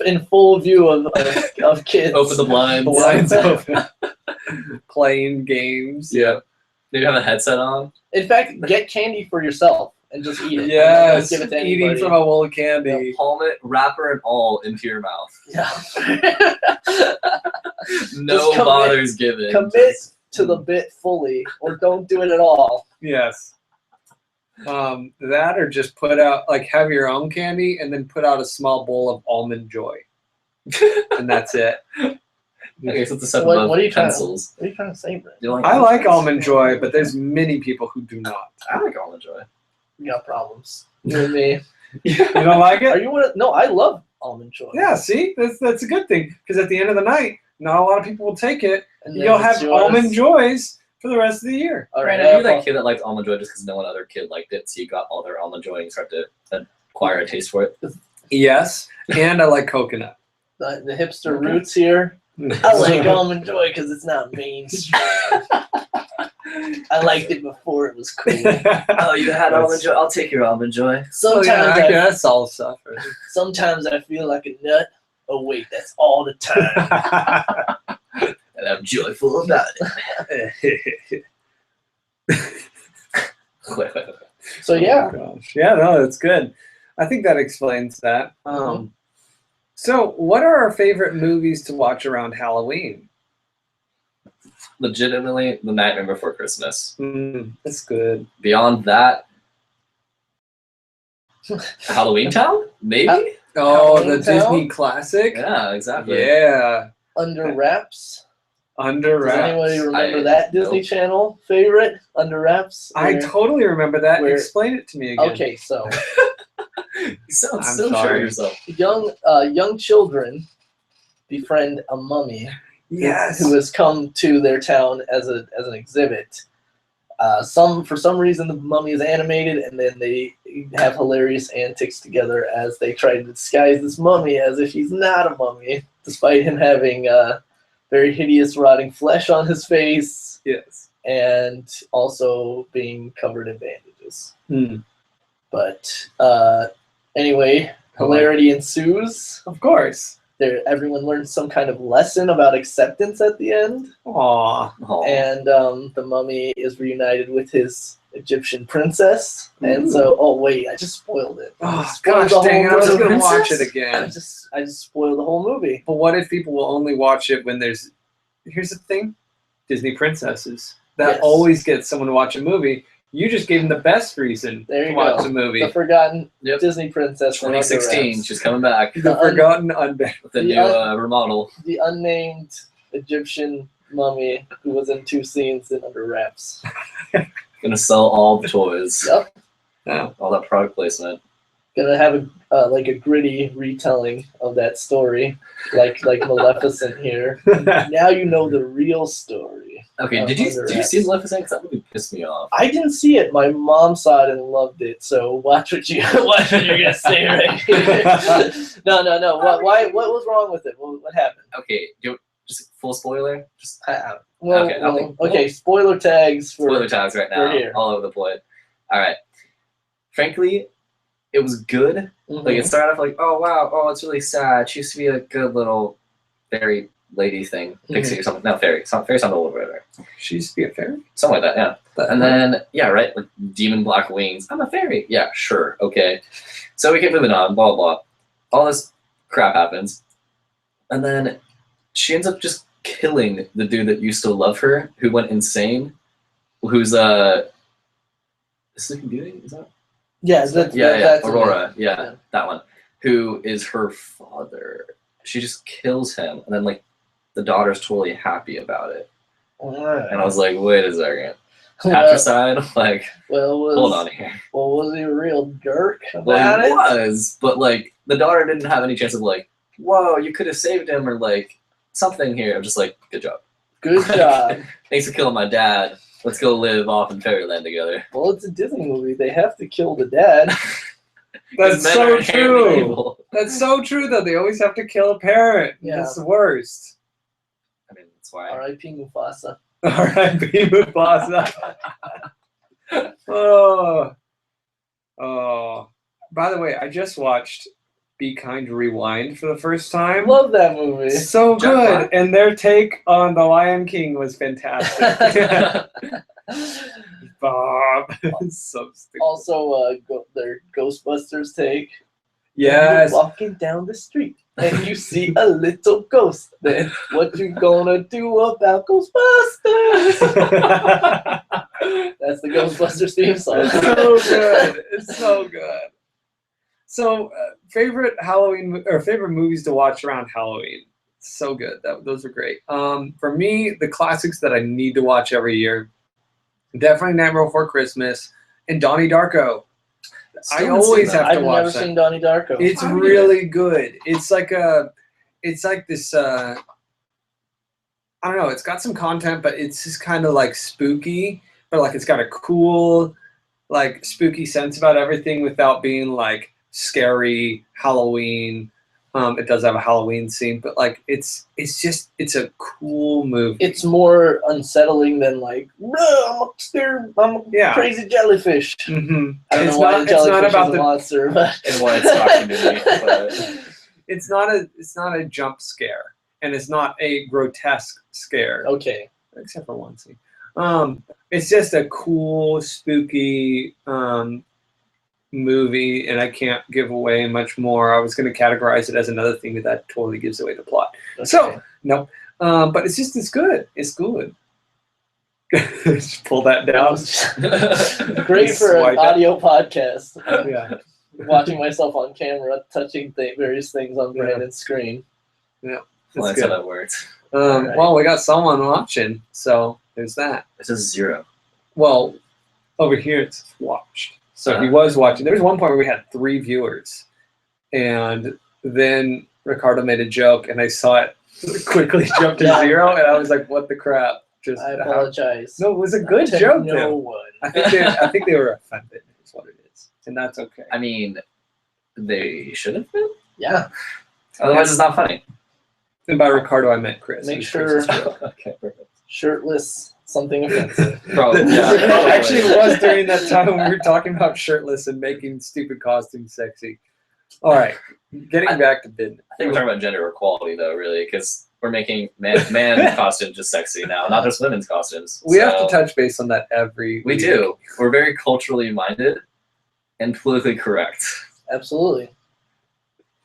in full view of kids. Open the blinds. Blinds open. Playing games. Yeah. Maybe have a headset on. In fact, get candy for yourself and just eat it. Yes. Don't give it to Eating anybody. from a bowl of candy. Palm it, wrapper and all into your mouth. Yeah. No commit- bothers given. Commit to the bit fully, or don't do it at all. Yes. That or just put out, like, have your own candy and then put out a small bowl of almond joy. And that's it. Okay, so it's a step What- above what are you trying to- pencils. What are you trying to say, Brent? You don't I like almond joy, but there's many people who do not. I like almond joy. You got problems. You and me. You don't like Are it? you one of, no, I love almond joy. Yeah, see? That's a good thing. Because at the end of the night, not a lot of people will take it. And then you'll it's have yours. almond joys for the rest of the year. All right, Right, are you that kid that liked almond joy just because no one other kid liked it, so you got all their almond joy and start to acquire a taste for it? Yes, and I like coconut. The hipster roots here. I like almond joy because it's not mainstream. I liked it before it was cool. Oh, you had almond joy? I'll take your almond joy. Sometimes, that's all stuff. sometimes I feel like a nut. Oh wait, that's all the time. And I'm joyful about it. So yeah, Oh, gosh. Yeah, no, that's good. I think that explains that. So, what are our favorite movies to watch around Halloween? Legitimately, The Nightmare Before Christmas. That's good. Beyond that, Halloween Town? Maybe? Oh, Halloween the Town? Disney classic? Yeah, exactly. Yeah. Under Wraps. Under Does Wraps. anybody remember I- that Disney nope. Channel favorite? Under Wraps. I Where- totally remember that. where- Explain it to me again. Okay, so You sound I'm so sure sorry. of yourself. young children befriend a mummy Yes. who has come to their town as an exhibit. For some reason the mummy is animated, and then they have hilarious antics together as they try to disguise this mummy as if he's not a mummy, despite him having very hideous rotting flesh on his face Yes. and also being covered in bandages. But anyway, hilarity ensues. Of course. Everyone learns some kind of lesson about acceptance at the end. Aw. Oh. And the mummy is reunited with his Egyptian princess. And Ooh. so, oh wait, I just spoiled it. I Oh, just spoiled gosh dang it. I was movie. going to watch Princess? it again. I just spoiled the whole movie. But what if people will only watch it when there's... Here's the thing. Disney princesses. That Yes. always gets someone to watch a movie. You just gave them the best reason There to you watch go. the movie. The forgotten Yep. Disney princess from Under 2016, Wraps. she's coming back The forgotten undead. with a The new remodel. The unnamed Egyptian mummy who was in 2 scenes in Under Wraps. Gonna sell all the toys. Yep. Oh. All that product placement. Gonna have a gritty retelling of that story, like Maleficent here. Now you know the real story. Okay, did you Under see Wraps. Maleficent? Because that movie pissed me off. I didn't see it. My mom saw it and loved it. So watch what you're gonna say right here. No. What was wrong with it? What happened? Okay, just full spoiler. Just Okay. Spoiler tags for spoiler tags right we're now, here. all over the place. All right. Frankly, it was good. Like it started off like, oh wow, oh it's really sad. She used to be a good little fairy lady thing, pixie or something. No, fairy. Fairy sounded a little better. She used to be a fairy? Something like that, yeah. And then right, like demon black wings. I'm a fairy. Yeah, sure, okay. So we keep moving on. Blah blah. All this crap happens, and then she ends up just killing the dude that used to love her, who went insane. Who's Sleeping Beauty? Is that? Yeah, that's Aurora. it. Yeah, Yeah. that one. Who is her father? She just kills him, and then like the daughter's totally happy about it. Alright. And I was like, wait a second. Patricide? Like, hold on here. Well, was he a real jerk Well, about he it? was, but like the daughter didn't have any chance of like, whoa, you could have saved him or like something here. I'm just like, good job. Good job. Thanks for killing my dad. Let's go live off in fairyland together. Well, it's a Disney movie. They have to kill the dad. That's Men so are inherently true. evil. That's so true, though. They always have to kill a parent. Yeah. It's the worst. I mean, that's why. R.I.P. Mufasa. R.I.P. Mufasa. Oh. By the way, I just watched Be Kind Rewind for the first time. Love that movie. So Jack good. Black? And their take on The Lion King was fantastic. Bob. It's so stupid. Also, their Ghostbusters take. Yes. You're walking down the street and you see a little ghost. Then what you gonna do about Ghostbusters? That's the Ghostbusters theme song. It's so good. It's so good. So, favorite Halloween or favorite movies to watch around Halloween? So good. Those are great. For me, the classics that I need to watch every year, definitely Nightmare Before Christmas and Donnie Darko. I Still haven't seen always that. have to I've watch never that. seen Donnie Darko. It's I haven't really good. It's like this. I don't know. It's got some content, but it's just kind of like spooky, but like it's got a cool, like spooky sense about everything without being like scary Halloween. It does have a Halloween scene, but like it's a cool movie. It's more unsettling than like, I'm scared, I'm a crazy jellyfish. Mm-hmm. I don't know why the jellyfish is a monster, but and what it's talking to me. But it's not a jump scare, and it's not a grotesque scare. Okay. Except for one scene. It's just a cool, spooky movie, and I can't give away much more. I was going to categorize it as another thing that totally gives away the plot. Okay. So, no. But it's good. It's good. Just pull that down. Great for an audio podcast. Yeah. Watching myself on camera, touching various things on Brandon's screen. Yeah. well, that's how that works. Right. Well, we got someone watching, so there's that. It's just 0. Well, over here it's watched. So he was watching. There was one point where we had 3 viewers, and then Ricardo made a joke, and I saw it quickly jump to 0, and I was like, "What the crap?" I apologize. No, it was a good joke. No though. one. I think they were offended. Is what it is, and that's okay. I mean, they should have been. Yeah. Otherwise, it's not funny. And by Ricardo, I meant Chris. Make sure Okay, perfect. shirtless, something offensive. Probably, yeah, probably. Actually, it was during that time when we were talking about shirtless and making stupid costumes sexy. All right, getting back to business. I think we're talking about gender equality, though, really, because we're making man costumes just sexy now, not just women's costumes. We have to touch base on that every We week. do. We're very culturally minded and politically correct. Absolutely.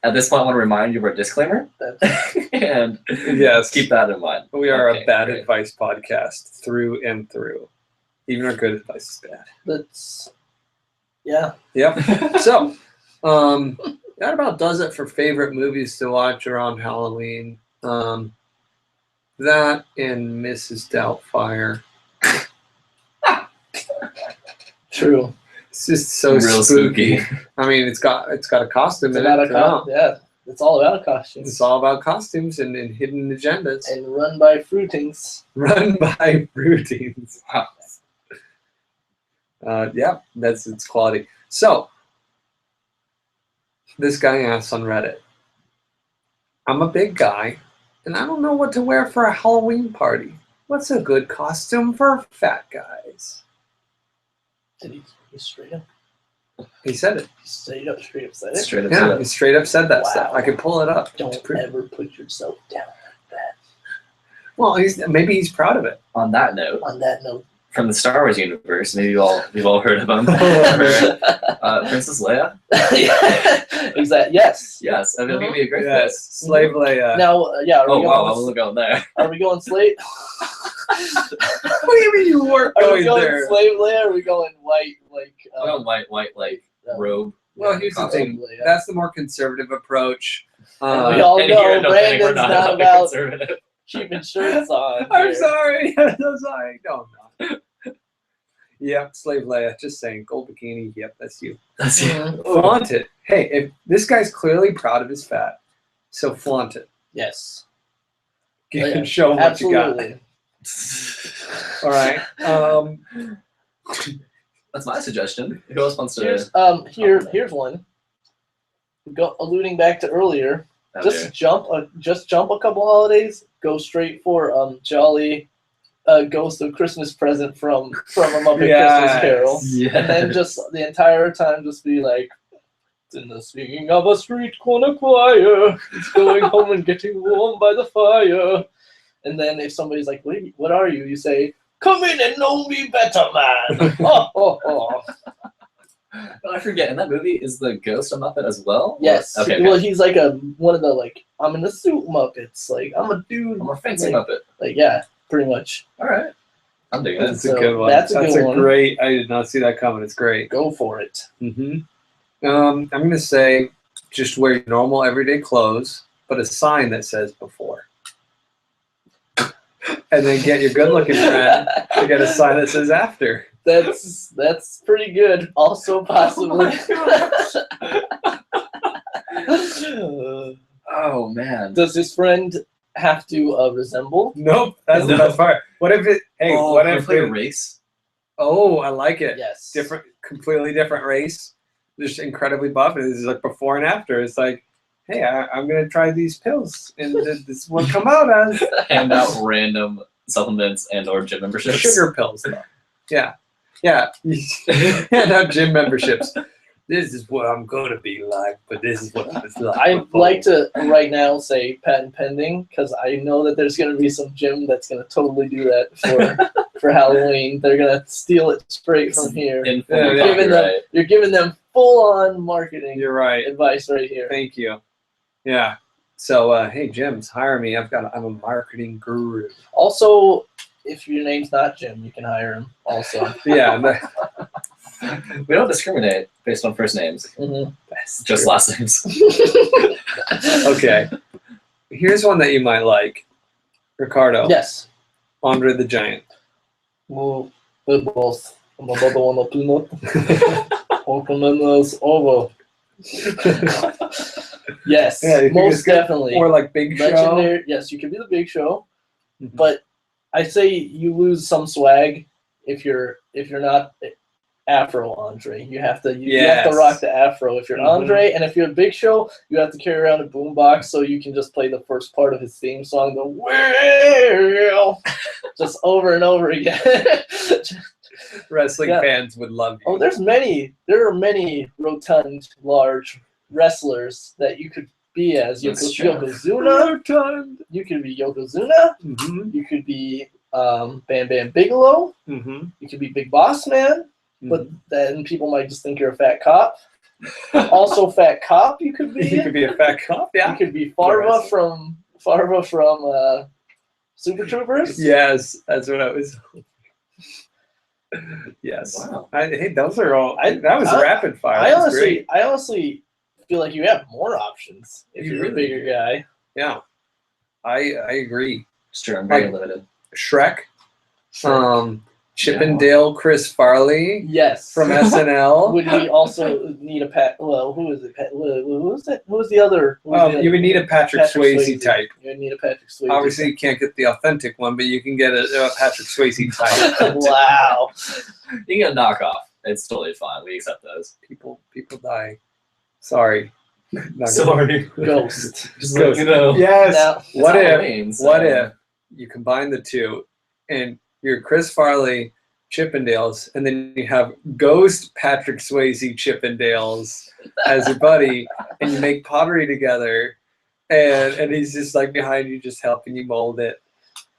At this point, I want to remind you of our disclaimer, and Yes, keep that in mind. we are Okay, a bad great. advice podcast through and through. Even our good advice is bad. That's, yeah. Yep. So, that about does it for favorite movies to watch around Halloween. That and Mrs. Doubtfire. True. It's just so Real spooky. I mean, it's got a costume It's in about it. yeah. It's all about costumes. It's all about costumes and hidden agendas. And run by fruitings. Run by routines. Wow. Yeah, that's its quality. So, this guy asks on Reddit, I'm a big guy, and I don't know what to wear for a Halloween party. What's a good costume for fat guys? Did he straight up? He said it. Straight up said it? Straight up. Yeah, to he it. straight up said that Wow. stuff. I could pull it up. Don't It's pretty- ever put yourself down like that. Well, maybe he's proud of it. On that note, On that note. from the Star Wars universe, maybe we've all heard of him. Princess Leia. Yeah. Exactly. Yes. Yes, I mean, it'd be a great Yes, Slave Leia. Now, yeah. Are we fit. Oh wow, I going, wasn't going there. Are we going slave? What do you mean you weren't Are we going going there? slave Leia? Or are we going white like? I got white like robe. Well, here's the Costume. thing. Leia. That's the more conservative approach. And we all And know here, no, Brandon's we're not not about conservative. keeping shirts on. I'm here. sorry. I'm so sorry. No, I'm not. Yep, Slave Leia. Just saying. Gold bikini. Yep, that's you. That's it. Mhm. Flaunt it. Hey, if this guy's clearly proud of his fat, so flaunt it. Yes. Get Yeah, and show him what you got. Absolutely. All right. That's my suggestion. Who else wants to? Here's one. Alluding back to earlier, Oh, just dear. jump a couple holidays, go straight for Jolly Ghost of Christmas Present from A Muppet Yes. Christmas Carol. Yes. And then just the entire time just be like, in the singing of a street corner choir, it's going home and getting warm by the fire. And then if somebody's like, what are you? You say, come in and know me better, man. Oh. But I forget. In that movie, is the ghost a Muppet as well? Yes. Okay. Well, he's like one of the like, I'm in the suit Muppets. Like, I'm a dude. A more fancy like, Muppet. Like, yeah, pretty much. All right. I'm digging it. That's So a good one. that's a good one. great. I did not see that coming. It's great. Go for it. Mm-hmm. I'm going to say just wear your normal everyday clothes, but a sign that says before. And then get your good-looking friend to get a sign that says after. That's pretty good. Also, possibly. Oh man. Does his friend have to resemble. Nope, that's the No. best part. What if it? Hey, Oh, what can we if play a it? race? Oh, I like it. Yes. Different, completely different race. Just incredibly buff. And this is like before and after. It's like, hey, I'm gonna try these pills, and this is what come out as Hand out random supplements and or gym memberships. sugar pills. Though. Yeah, yeah. Hand out gym memberships. This is what I'm gonna be like, but this is what I was like. I'd like to right now say patent pending because I know that there's going to be some gym that's going to totally do that for Halloween. They're going to steal it straight from here. In Yeah, full yeah. copyright. You're giving them full-on marketing You're right. advice right here. Thank you. Yeah. So, hey, gyms, hire me. I'm a marketing guru. Also, if your name's not Jim, you can hire him. Also, Yeah. We don't discriminate based on first names, Mhm. That's just true. last names. Okay. Here's one that you might like. Ricardo. Yes. Andre the Giant. Well, we're both. I'm about to want to peanut. Pokemon over. Yes, Yeah, you think most it's good? definitely. Or like Big Show. Legendary. Yes, you can be the Big Show, Mhm. but I say you lose some swag if you're not Afro Andre. You have to Yes. rock the Afro if you're Mhm. Andre, and if you're a Big Show, you have to carry around a boombox so you can just play the first part of his theme song, the "Well," just over and over again. Wrestling Yeah. fans would love you. Oh, there are many rotund, large wrestlers that you could be as. That's true. Yokozuna. Rotund. You could be Yokozuna. Mm-hmm. You could be Bam Bam Bigelow. Mm-hmm. You could be Big Boss Man. But then people might just think you're a fat cop. Also, fat cop. You could be. You could be a fat cop. You Yeah. could be Farva from Super Troopers. Yes, that's what I was. Yes. Wow. Hey, those are all. I- that was I- rapid fire. I That was great. honestly feel like you have more options if You you're a really bigger do. guy. Yeah, I agree. It's true. I'm very Like- limited. Shrek. Chippendale Chris Farley Yes. from SNL. Would we also need a Pat? Well, who is it? Who is it? Who was the other? Who was the You other? would need a Patrick Swayze type. You would need a Patrick Swayze. Obviously, you can't get the authentic one, but you can get a Patrick Swayze type. Wow. You can get a knockoff. It's totally fine. We accept those. People die. Sorry. Not Sorry. Ghost. Just Ghost. let you know. Yes. Now, It's What if? Halloween, so- What if you combine the two, and you're Chris Farley Chippendales, and then you have Ghost Patrick Swayze Chippendales as your buddy, and you make pottery together, and he's just like behind you, just helping you mold it,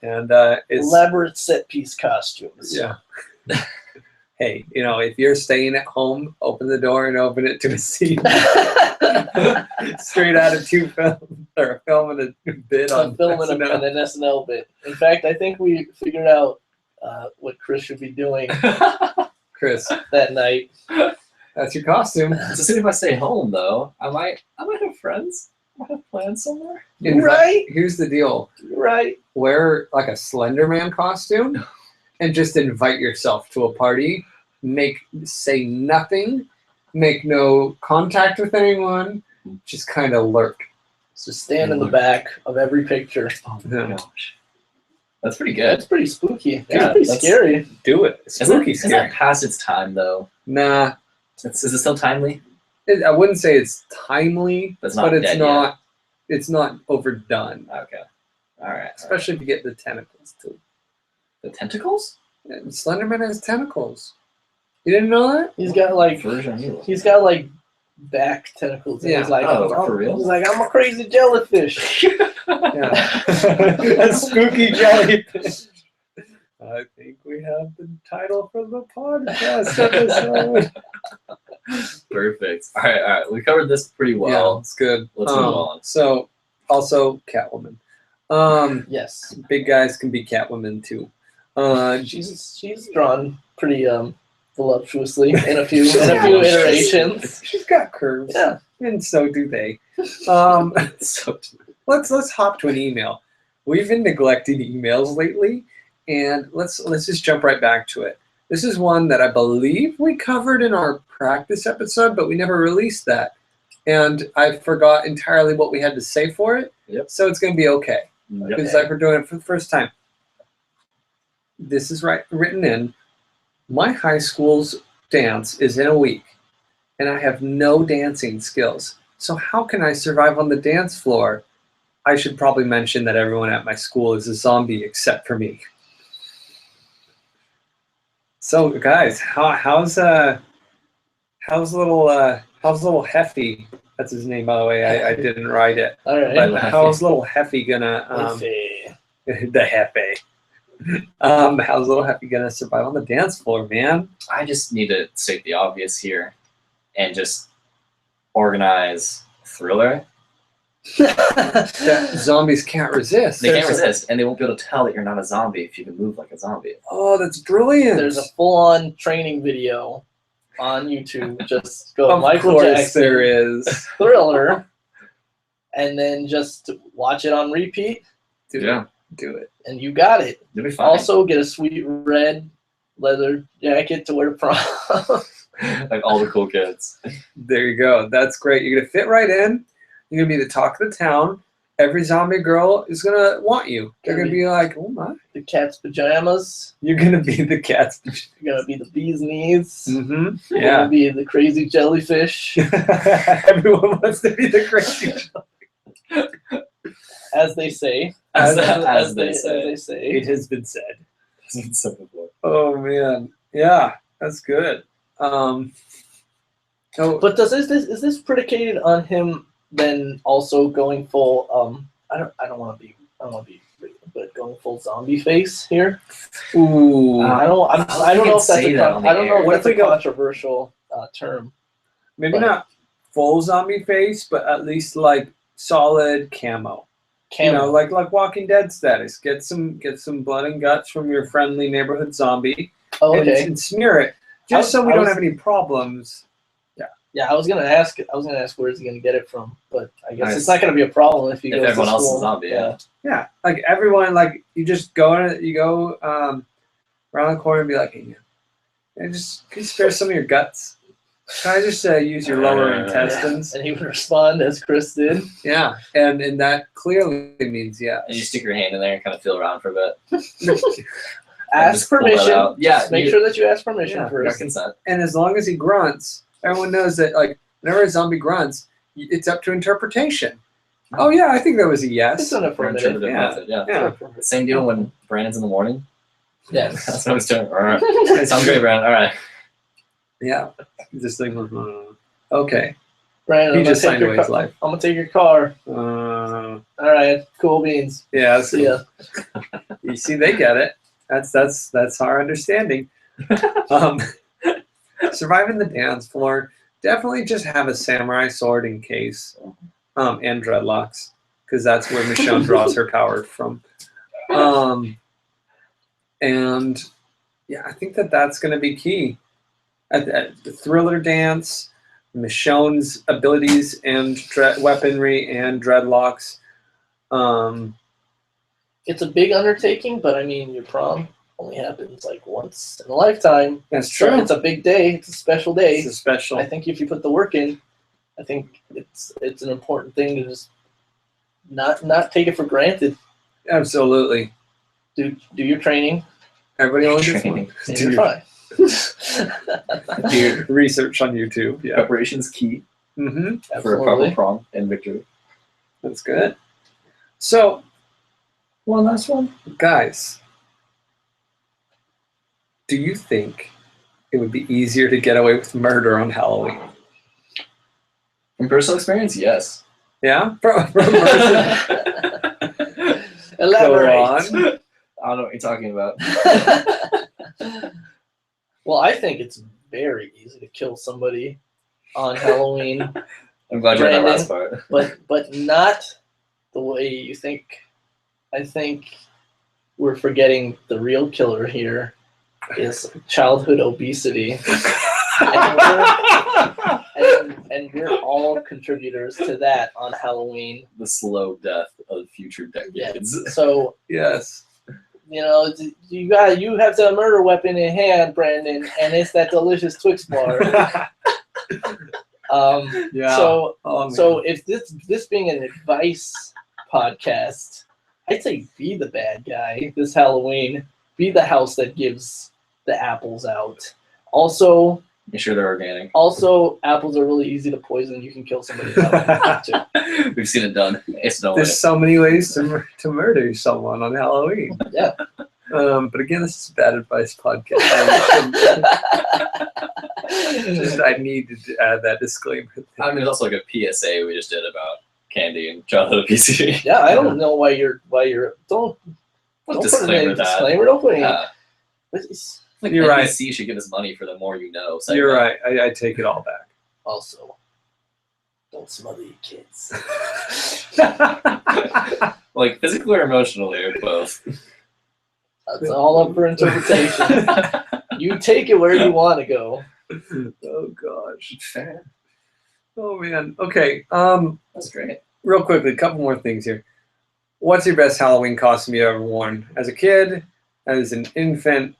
and it's elaborate set piece costumes. yeah. Hey, if you're staying at home, open the door and open it to a scene straight out of two films or a film and a bit on I'm filming SNL. an SNL bit. In fact, I think we figured out what Chris should be doing Chris, that night. that's your costume. So soon if I stay home though, I might have friends. I might have plans somewhere. Right? Here's the deal. Right. Wear like a Slender Man costume and just invite yourself to a party. Say nothing. Make no contact with anyone. Just kind of lurk. So stand in the back of every picture. Oh my Yeah. gosh. That's pretty good. That's pretty spooky. Yeah, That's pretty that's- scary. Do it. Spooky Isn't scary. that past its time though? Nah, Is it still timely? I wouldn't say it's timely, But it's not but it's dead not. It's not overdone. Okay. All right. Especially if you get the tentacles too. The tentacles? Slenderman has tentacles. You didn't know that? He's got like back tentacles. And Yeah. He's like, Oh, for real? He's like, I'm a crazy jellyfish. Yeah. A spooky jellyfish. I think we have the title for the podcast episode. Perfect. All right. We covered this pretty Yeah, well. it's good. Let's move on. So, also Catwoman. Yes. Big guys can be Catwoman too. She's drawn pretty voluptuously in a few iterations. She's got curves. Yeah. And so do they. So Let's hop to an email. We've been neglecting emails lately, and let's just jump right back to it. This is one that I believe we covered in our practice episode, but we never released that. And I forgot entirely what we had to say for it. Yep. So it's going to be okay. because like we're doing it for the first time. This is written in. My high school's dance is in a week, and I have no dancing skills. So how can I survive on the dance floor? I should probably mention that everyone at my school is a zombie except for me. So guys, how's little Heffy? That's his name, by the way. I didn't write it. All right. But how's little Heffy gonna the Hefe? How's little Heffy gonna survive on the dance floor, man? I just need to state the obvious here, and just organize Thriller. That zombies can't resist. They can't resist, and they won't be able to tell that you're not a zombie if you can move like a zombie. Oh, that's brilliant. There's a full-on training video on YouTube. Just go Of Michael course Jackson there is. Thriller, and then just watch it on repeat, Do it. and you got it. You'll be fine. Also, get a sweet red leather jacket to wear to prom. Like all the cool kids. There you go. That's great. You're gonna fit right in. You're gonna be the talk of the town. Every zombie girl is gonna want you. They're gonna be like, oh my. The cat's pajamas. You're gonna be the cat's. You're gonna be the bee's knees. Mm-hmm. You're Yeah. gonna be the crazy jellyfish, Everyone wants to be the crazy. as they say. As they As they say. It has been said. It's been said before. Oh man. Yeah, that's good. Oh, But is this predicated on him then also going full? I don't want to be rude, but going full zombie face here. ooh. I don't know if that's say that on the I don't know air. if What that's if a we go- controversial term. Maybe but- not full zombie face, but at least like solid camo. You know, like Walking Dead status. Get some blood and guts from your friendly neighborhood zombie, Oh, okay. and smear it, just so we don't have any problems. Yeah, I was gonna ask where's he gonna get it from, but I guess Nice. it's not gonna be a problem if he If goes everyone to else is school. a zombie, yeah. Yeah, like everyone, like you just go around the corner and be like, hey man, can you spare some of your guts? Can I just use your lower intestines? And he would respond as Chris did. Yeah, and that clearly means yes. And you stick your hand in there and kind of feel around for a bit. Ask just pull that permission. out. Yeah, Just make you- sure that you ask permission Yeah, You got first. consent. And as long as he grunts, everyone knows that like whenever a zombie grunts, it's up to interpretation. Oh yeah, I think that was a It's yes. an For affirmative. interpretive Yeah. method, yeah. Yeah. Same deal when Brandon's in the morning. Yes. That's what I was doing. All right. Sounds great, Brandon. All right. Yeah. This thing was okay. Brandon, He I'm just gonna signed take away your his car. life. I'm gonna take your car. Uh, All right, cool beans. yeah. That's See ya. You see, they get it. That's our understanding. Surviving the dance floor. Definitely just have a samurai sword in case, and dreadlocks, because that's where Michonne draws her power from. And yeah, I think that's going to be key. At the Thriller dance, Michonne's abilities and weaponry and dreadlocks. It's a big undertaking, but I mean, your prom only happens like once in a lifetime. That's So true. it's a big day. It's a special day. It's a special. I think if you put the work in, I think it's an important thing to just not take it for granted. Absolutely. Do your training, Everybody only gets Training. one. and Do you're your- fine. do your research on YouTube. Yeah. Preparation's key Mm-hmm. for a proper Absolutely. prom and victory. That's good. So, One last one. guys, do you think it would be easier to get away with murder on Halloween? From personal experience, yes. Yeah? From murder. Elaborate. Go on. I don't know what you're talking about. Well, I think it's very easy to kill somebody on Halloween, I'm glad you read that Brandon. last part. but not the way you think. I think we're forgetting the real killer here is childhood obesity. And we're all contributors to that on Halloween. The slow death of future Yeah. decades. So, Yes. you know, you have the murder weapon in hand, Brandon, and it's that delicious Twix bar. Yeah. So Oh, man. so if this being an advice podcast, I'd say be the bad guy this Halloween. Be the house that gives the apples out. Also, Make sure they're organic. Apples are really easy to poison. You can kill somebody with them too. We've seen it done. It's no way. There's so many ways to murder someone on Halloween. Yeah. But again, this is a bad advice podcast. I needed to add that disclaimer. I mean, it's also like a PSA we just did about candy and childhood obesity. Yeah, I don't know why you're don't Disclaimer put a disclaimer. Don't put any. Like You're right. NBC should give us money for the more you know. So You're right. I take it all back. Also, don't smother your kids. Like physically or emotionally or both. That's all up for interpretation. You take it where you want to go. Oh gosh. Oh man. Okay. That's great. Real quickly, a couple more things here. What's your best Halloween costume you ever worn? As a kid, as an infant,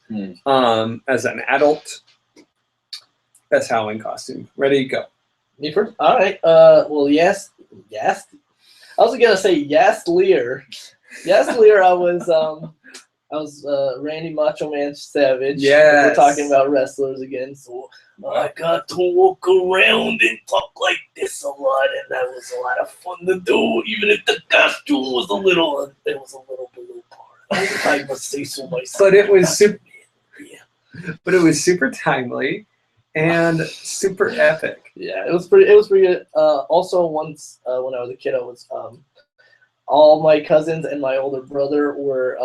as an adult? Best Halloween costume. Ready, go. Me first? All right. Well, yes. I was gonna say yes, Lear. Yes, Lear. I was Randy Macho Man Savage. Yes. We're talking about wrestlers again, so I got to walk around and talk like this a lot, and that was a lot of fun to do. Even if the costume was a little below par. I must say so myself. But it was super. But it was super timely and super epic. Yeah, it was pretty good. Also, once when I was a kid, I was all my cousins and my older brother were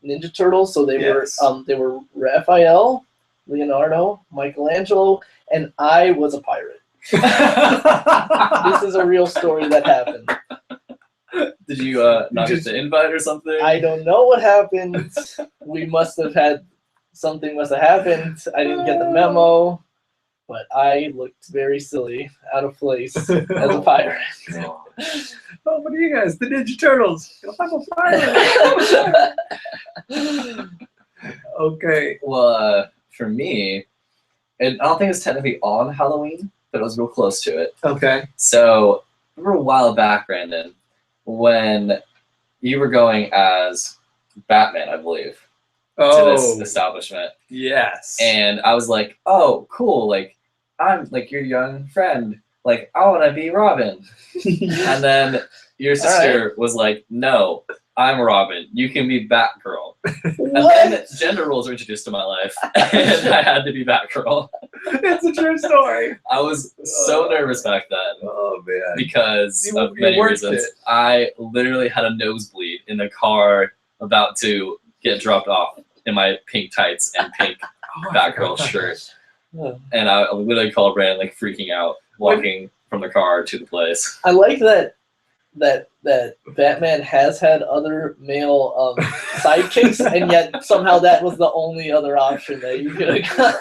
Ninja Turtles, so they were Raphael, Leonardo, Michelangelo, and I was a pirate. This is a real story that happened. Did you not get the invite or something? I don't know what happened. We must have had something must have happened. I didn't get the memo, but I looked very silly, out of place as a pirate. Oh, what are you guys? The Ninja Turtles. I'm a pirate. Okay. Well, for me, and I don't think it's technically on Halloween, but it was real close to it. Okay. So, remember a while back, Brandon, when you were going as Batman, I believe, to this establishment. Yes. And I was like, oh, cool. Like, I'm like your young friend. Like, I want to be Robin. And then your sister was like, no, I'm Robin. You can be Batgirl. And then gender roles were introduced to my life, and I had to be Batgirl. It's a true story. I was so nervous back then. Oh, man. Because You of many worked reasons. it. I literally had a nosebleed in the car about to get dropped off in my pink tights and pink Batgirl shirt. And I literally called Brandon, like, freaking out, walking from the car to the place. I like that Batman has had other male sidekicks, and yet somehow that was the only other option that you could have got.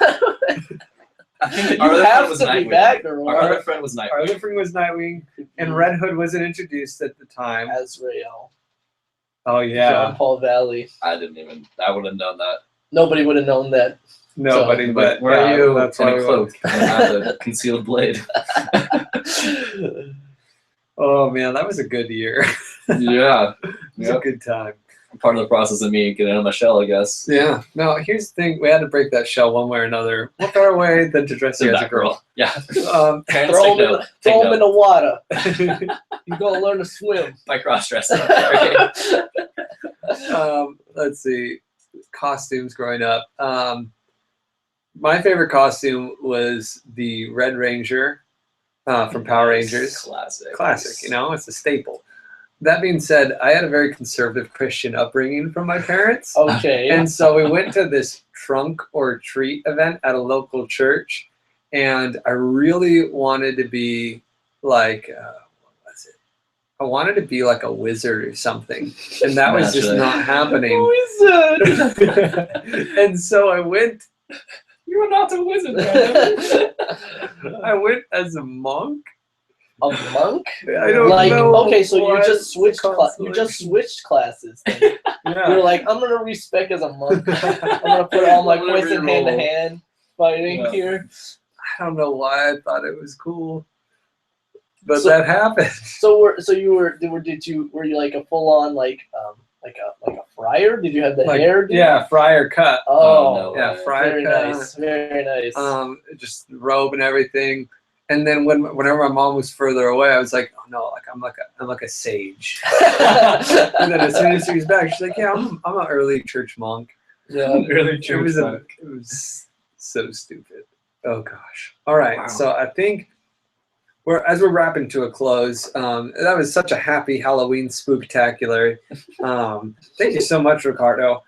I think You have to be Batgirl. Our other friend was Nightwing. Our other friend was Nightwing, and Red Hood wasn't introduced at the time. Azrael. Oh, yeah. John Paul Valley. I would have known that. Nobody would have known that. Nobody, but where are you? That's In why a we cloak and have a concealed blade. Oh, man, that was a good year. Yeah. It was a good time. Part of the process of me getting out of my shell, I guess. Yeah. No, here's the thing. We had to break that shell one way or another. What better way than to dress you as a girl? Yeah. Parents, Throw him in the water. Um, You're going to learn to swim. by cross-dressing. let's see. Costumes growing up. My favorite costume was the Red Ranger from Power Rangers. Classic, you know, it's a staple. That being said, I had a very conservative Christian upbringing from my parents. Okay. And so we went to this trunk or treat event at a local church, and I really wanted to be like, what was it? I wanted to be like a wizard or something, and that was just not happening. Wizard. And so I went. You are not a wizard, man. I went as a monk. A monk? I don't like, know. okay, so you what just switched you just switched classes. Then. Yeah. You're like, I'm gonna respec as a monk. I'm gonna put all my Whatever points in you roll. hand-to-hand fighting Yeah. here. I don't know why I thought it was cool, but So- that happened. So were you like a full-on like Like a friar? Did you have the hair? Yeah, friar cut. Oh, no Yeah, way. friar very cut. nice. Very nice. Just robe and everything. And then whenever my mom was further away, I was like, oh no, like I'm like a sage. And then as soon as she was back, she's like, yeah, I'm an early church monk. Yeah. Really It was so stupid. Oh gosh. All right. Wow. So I think as we're wrapping to a close, that was such a happy Halloween spooktacular. Thank you so much, Ricardo,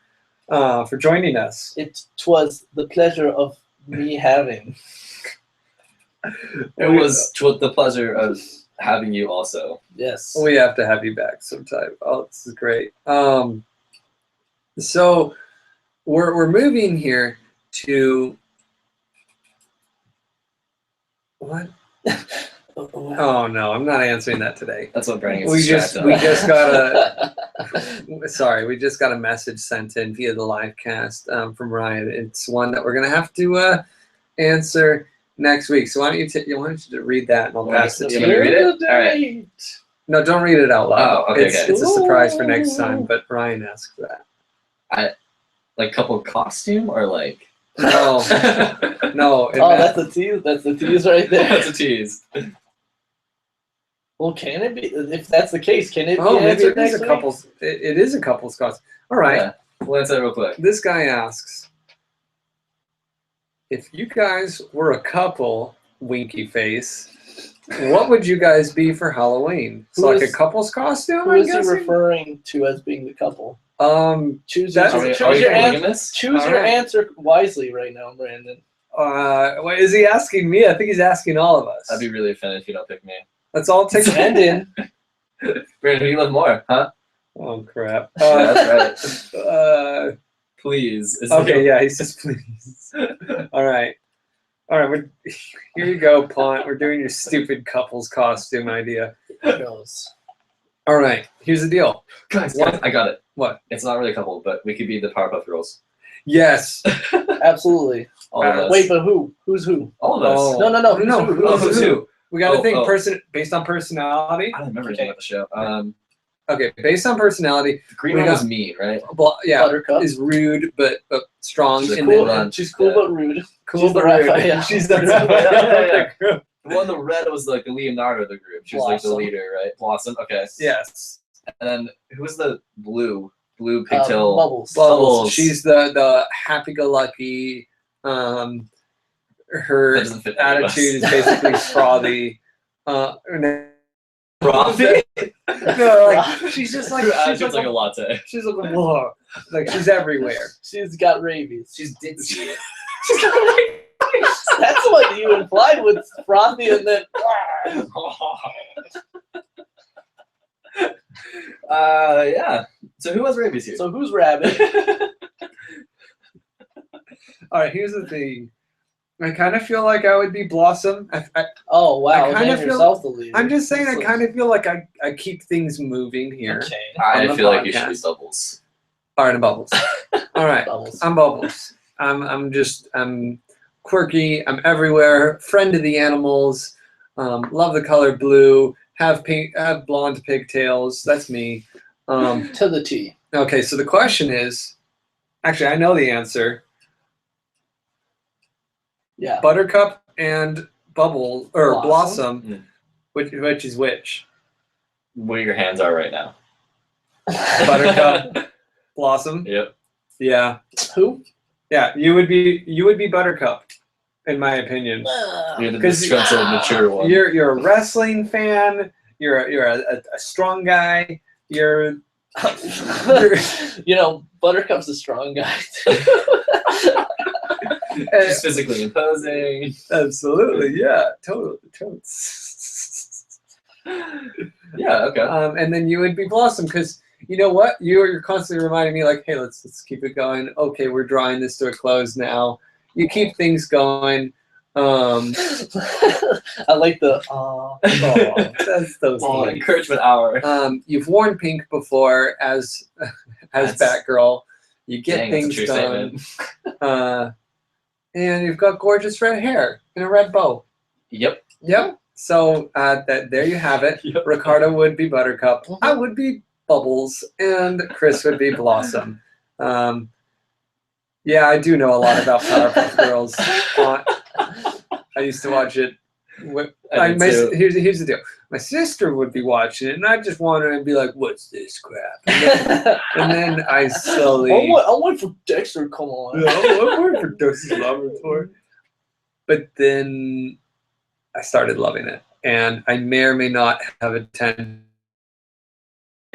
for joining us. It was the pleasure of me having. It was the pleasure of having you also. Yes. We have to have you back sometime. Oh, this is great. So we're moving here to what? Oh no, I'm not answering that today. That's what Brandon gets We just distracted we just got a message sent in via the livecast from Ryan. It's one that we're gonna have to answer next week. So why don't you read that and I'll pass it to You want me to read you. it? All right. No, don't read it out loud. Oh, okay, it's, okay. it's a surprise for next time. But Ryan asked that. Like couple costume or like No, no. Oh, that's a tease. That's the tease right there. That's a tease. Well, can it be? If that's the case, can it Oh, be maybe answered it is next a week? couple's. It is a couple's costume. All right. Yeah. We'll answer that real quick. This guy asks, if you guys were a couple, winky face, what would you guys be for Halloween? It's Who like a is- couple's costume, Who I'm is he guessing? referring to as being the couple? Choose That's- your, Are we- choose your answer. polygamous? Choose All your right. answer wisely right now, Brandon. What is he asking me? I think he's asking all of us. I'd be really offended if you don't pick me. That's all it takes. Brandon. Brandon, you love more, huh? Oh crap. Yeah, that's right. Uh, Please. okay, yeah, he says please. All right. Here you go, Pont. We're doing your stupid couples costume idea. Here goes. All right, here's the deal. Guys, I got it. What? It's not really a couple, but we could be the Powerpuff Girls. Yes. Absolutely. All of us. Wait, but who? Who's who? all of us. Oh. No. No. Who's who? We got to Oh, think oh. based on personality. I don't remember anything about the show. Okay, based on personality. The green We one got- was mean, right? Well, yeah, Buttercup. is rude but strong. She's and cool. then She's cool but rude. cool she's but the rude. Raphael. She's the Yeah. The one, the red was like the Leonardo of the group. She was like the Blossom. leader, right? Blossom. Okay. Yes. And then who was the blue pigtail? Bubbles. Bubbles. She's the happy-go-lucky. Her That doesn't fit any of us. attitude is basically frothy. Frothy? No, like she's just like Her she's attitude's like a latte. she's like whoa. Like she's everywhere. She's got rabies. She's ditzy. That's what you implied with frothy and then. Yeah. So who has rabies here? So who's rabbit? All right, here's the thing. I kind of feel like I would be Blossom. Oh wow! I kinda Name feel- yourself the leader. I'm just saying, I kind of feel like I keep things moving here. Okay. I on the feel like you should be podcast. Bubbles. All right, I'm Bubbles. All right, Bubbles. I'm Bubbles. I'm quirky. I'm everywhere. Friend of the animals. Love the color blue. Have blonde pigtails. That's me. To the T. Okay, so the question is, actually, I know the answer. Yeah. Buttercup and Bubble or Blossom. Blossom, which is which? Where your hands are right now. Buttercup, Blossom. Yep. Yeah, Who? yeah. You would be Buttercup, in my opinion. You're the 'Cause disgruntled, mature one. You're a wrestling fan. You're a strong guy. You're You know, Buttercup's a strong guy too. She's physically imposing. absolutely, yeah, totally. Yeah, okay. And then you would be Blossom because you know what? You're constantly reminding me like, hey, let's keep it going. Okay, we're drawing this to a close now. You keep things going. I like the. That's those Oh, things. encouragement hour. You've worn pink before as That's- Batgirl. You get Dang, that's a things true done. statement. And you've got gorgeous red hair and a red bow. Yep. Yep. So there you have it. Yep. Ricardo would be Buttercup. Mhm. I would be Bubbles, and Chris would be Blossom. Yeah, I do know a lot about Powerpuff Girls. I used to watch it. Here's the deal. My sister would be watching it, and I just want her to be like, "What's this crap?" And then I slowly. I'm waiting for Dexter to come on. I'm waiting for Dexter's Laboratory. But then I started loving it, and I may or may not have attended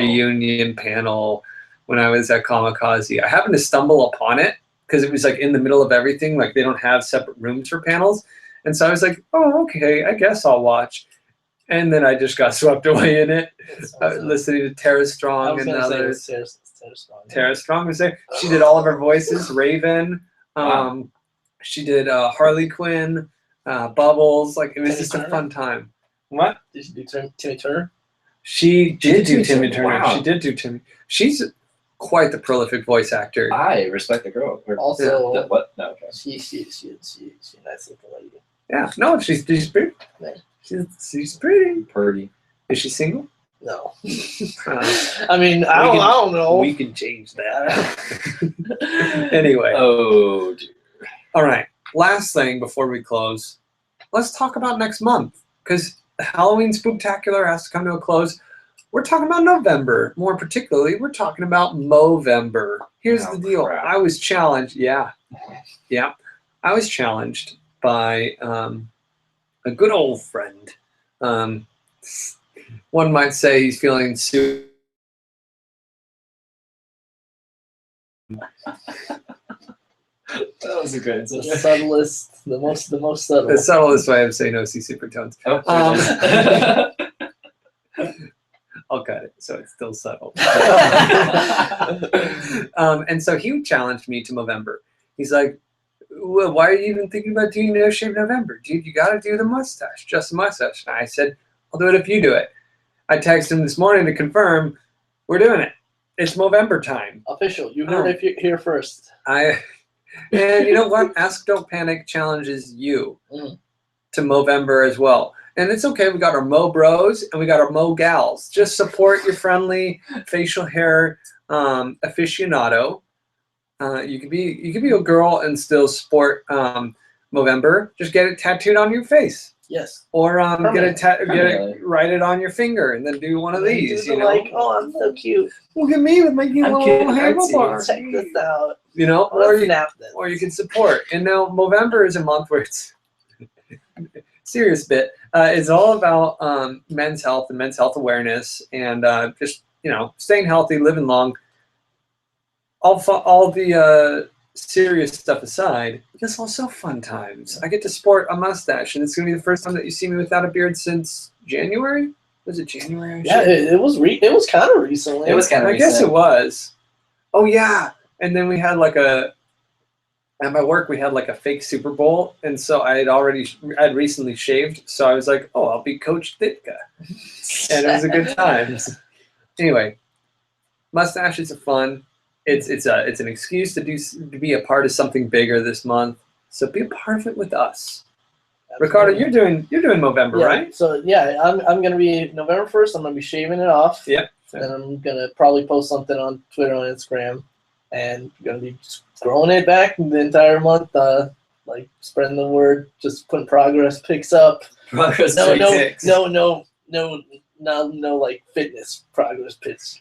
a reunion panel when I was at Kamikaze. I happened to stumble upon it because it was like in the middle of everything. Like they don't have separate rooms for panels. And so I was like, oh, okay, I guess I'll watch. And then I just got swept away in it, listening to Tara Strong and others. Tara Strong was there. She did all of her voices. Raven. She did Harley Quinn, Bubbles. Like it was just a fun time. What? Did she do Timmy Turner? She did do Timmy Turner. Wow. She did do Timmy. She's quite the prolific voice actor. I respect the girl. Also, what? No, okay. She's a nice looking lady. Yeah, no, she's pretty. Yeah. She's pretty. Purdy. Is she single? No. I mean, I don't know. We can change that. Anyway. Oh, dear. All right. Last thing before we close, let's talk about next month because Halloween Spooktacular has to come to a close. We're talking about November. More particularly, we're talking about Movember. Here's the deal. Crap. I was challenged. Yeah. I was challenged by a good old friend. One might say he's feeling That was a good The subtlest, the most subtle. the subtlest way of saying OC supertones. Oh, I'll cut it so it's still subtle. And so he challenged me to Movember. He's like, well, why are you even thinking about doing No Shave November? Dude, you got to do the mustache, just the mustache. And I said, I'll do it if you do it. I texted him this morning to confirm we're doing it. It's Movember time. Official. You heard it here first. And you know what? Ask Don't Panic challenges you to Movember as well. And it's okay. We got our Mo Bros and we got our Mo Gals. Just support your friendly facial hair aficionado. You could be a girl and still sport Movember. Just get it tattooed on your face. Yes. Or write it on your finger and then do one of these. You know, like, oh, I'm so cute. Look at me with my cute little handlebar. Check this out. You know, or you can support. And now Movember is a month where it's serious bit. It's all about men's health and men's health awareness and just staying healthy, living long. All the serious stuff aside, it's also fun times. I get to sport a mustache, and it's gonna be the first time that you see me without a beard since January. Was it January? Yeah, it was kind of recently. It was kind of. I guess it was. Oh yeah, and then we had at my work we had like a fake Super Bowl, and so I'd recently shaved, so I was like, oh, I'll be Coach Ditka, and it was a good time. Anyway, mustaches are fun. It's an excuse to be a part of something bigger this month. So be a part of it with us. Absolutely. Ricardo, you're doing November, right? So yeah, I'm gonna be November 1st. I'm gonna be shaving it off. Yep. And I'm gonna probably post something on Twitter and Instagram, and gonna be just growing it back the entire month. Like spreading the word, just putting progress pics up. Progress pics. No, like fitness progress pics.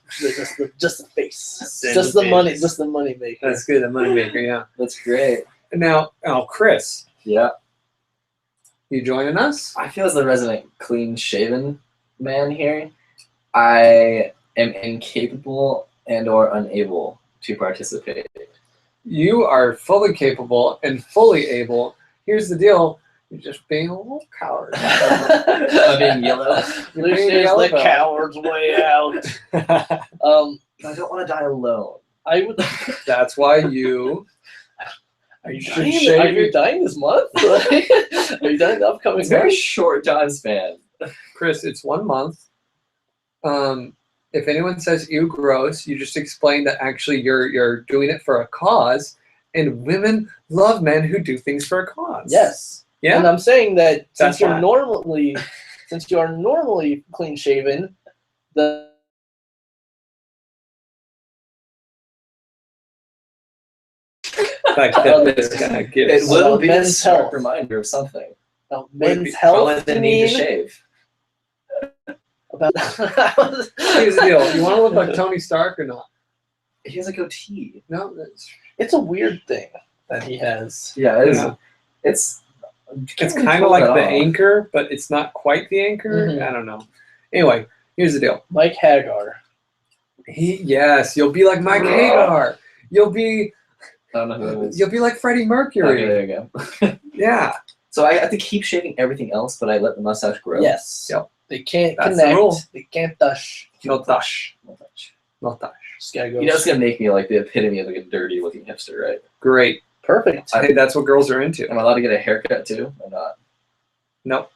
Just the face. Just the money maker. That's good, the money maker, yeah. That's great. Now, Chris. Yeah. You joining us? I feel as the resident clean-shaven man here, I am incapable and/or unable to participate. You are fully capable and fully able. Here's the deal. You're just being a little coward. I'm being yellow. This is the coward's way out. I don't want to die alone. I would. That's why you. Are you dying this month? Are you dying the upcoming It's a very month? short time span. Chris, it's 1 month. If anyone says ew, gross, you just explain that actually you're doing it for a cause, and women love men who do things for a cause. Yes. Yeah. And I'm saying that since you are fine. normally clean shaven, the Like this kind of gives. It will be a men's stark health. reminder of something. About Would it men's be Probably health. the You need to mean? shave. About Here's the deal. You want to look like Tony Stark or not? He has a goatee. No, that's It's a weird thing that he has. Yeah, it is. Yeah. It's kind of like the anchor, but it's not quite the anchor. Mhm. I don't know. Anyway, here's the deal. Mike Hagar. You'll be like Mike Hagar. You'll be I don't know who it is. You'll be like Freddie Okay, Mercury. there you go. Yeah. So I have to keep shaving everything else, but I let the mustache grow. Yes. Yep. They can't That's the connect. rule. They can't touch. No touch. No touch. No touch. Just gotta go. You know, it's gonna make me like the epitome of like a dirty looking hipster, right? Great. Perfect. I think that's what girls are into. Am I allowed to get a haircut too? Or not? Nope.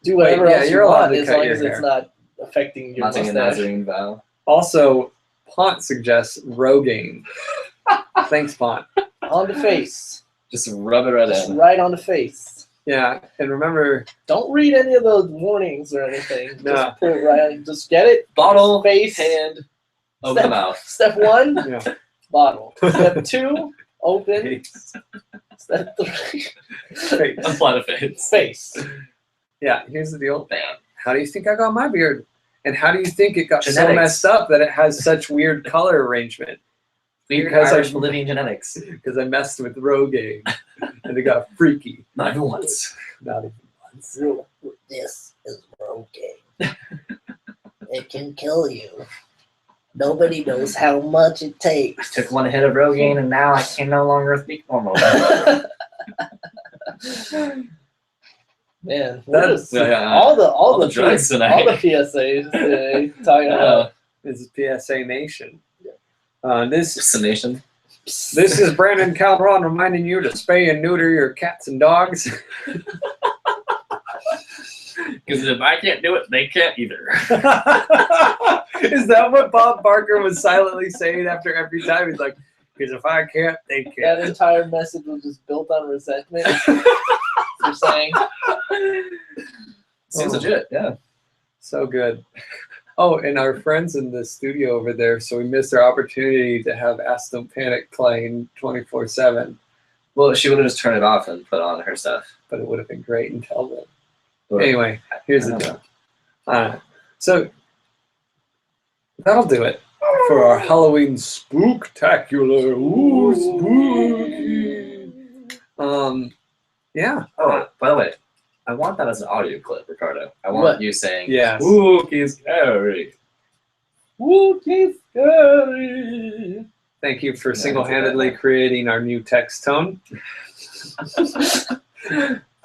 Do whatever yeah, else you're you allowed want to as cut long your as hair. it's not affecting your Not taking a mustache. Nazarene vow. Also, Pont suggests Rogaine. Thanks, Pont. On the face. Just rub it right Just in. right on the face. Yeah, and remember, Don't read any of the warnings or anything. No. Just put it right on. Just get it. Bottle, Face. hand, over the mouth. Step 1, yeah, bottle. Step 2, open. Face. Step 3, Face. Apply the face. face. Yeah, here's the deal. Bam. How do you think I got my beard? And how do you think it got so Genetics. messed up that it has such weird color arrangement? Weird Because Irish I- Bolivian genetics. Because I messed with Rogaine and it got freaky. Not even once. Not even once. This is Rogaine. It can kill you. Nobody knows how much it takes. Took one hit of Rogaine and now I can no longer speak normal. Man, That's- all the drugs tonight. all the PSAs talking about. This is PSA Nation. This Just a nation. This is Brandon Calderon reminding you to spay and neuter your cats and dogs. Because if I can't do it, they can't either. Is that what Bob Barker was silently saying after every time? He's like, because if I can't, they That can't. entire message was just built on resentment. You're saying Seems Oh. legit, yeah. So good. Oh, and our friends in the studio over there, so we missed our opportunity to have Ask Don't Panic playing 24/7, Well, she would have just turned it off and put on her stuff. but it would have been great until then. But Anyway, here's the I deal. don't know. So that'll do it for our Halloween Spooktacular. Ooh, spooky. Yeah. Oh, by the way, I want that as an audio clip, Ricardo. I want What? you saying, Yes. spooky scary. spooky scary. Thank you for Yeah, single-handedly that's creating our new text tone.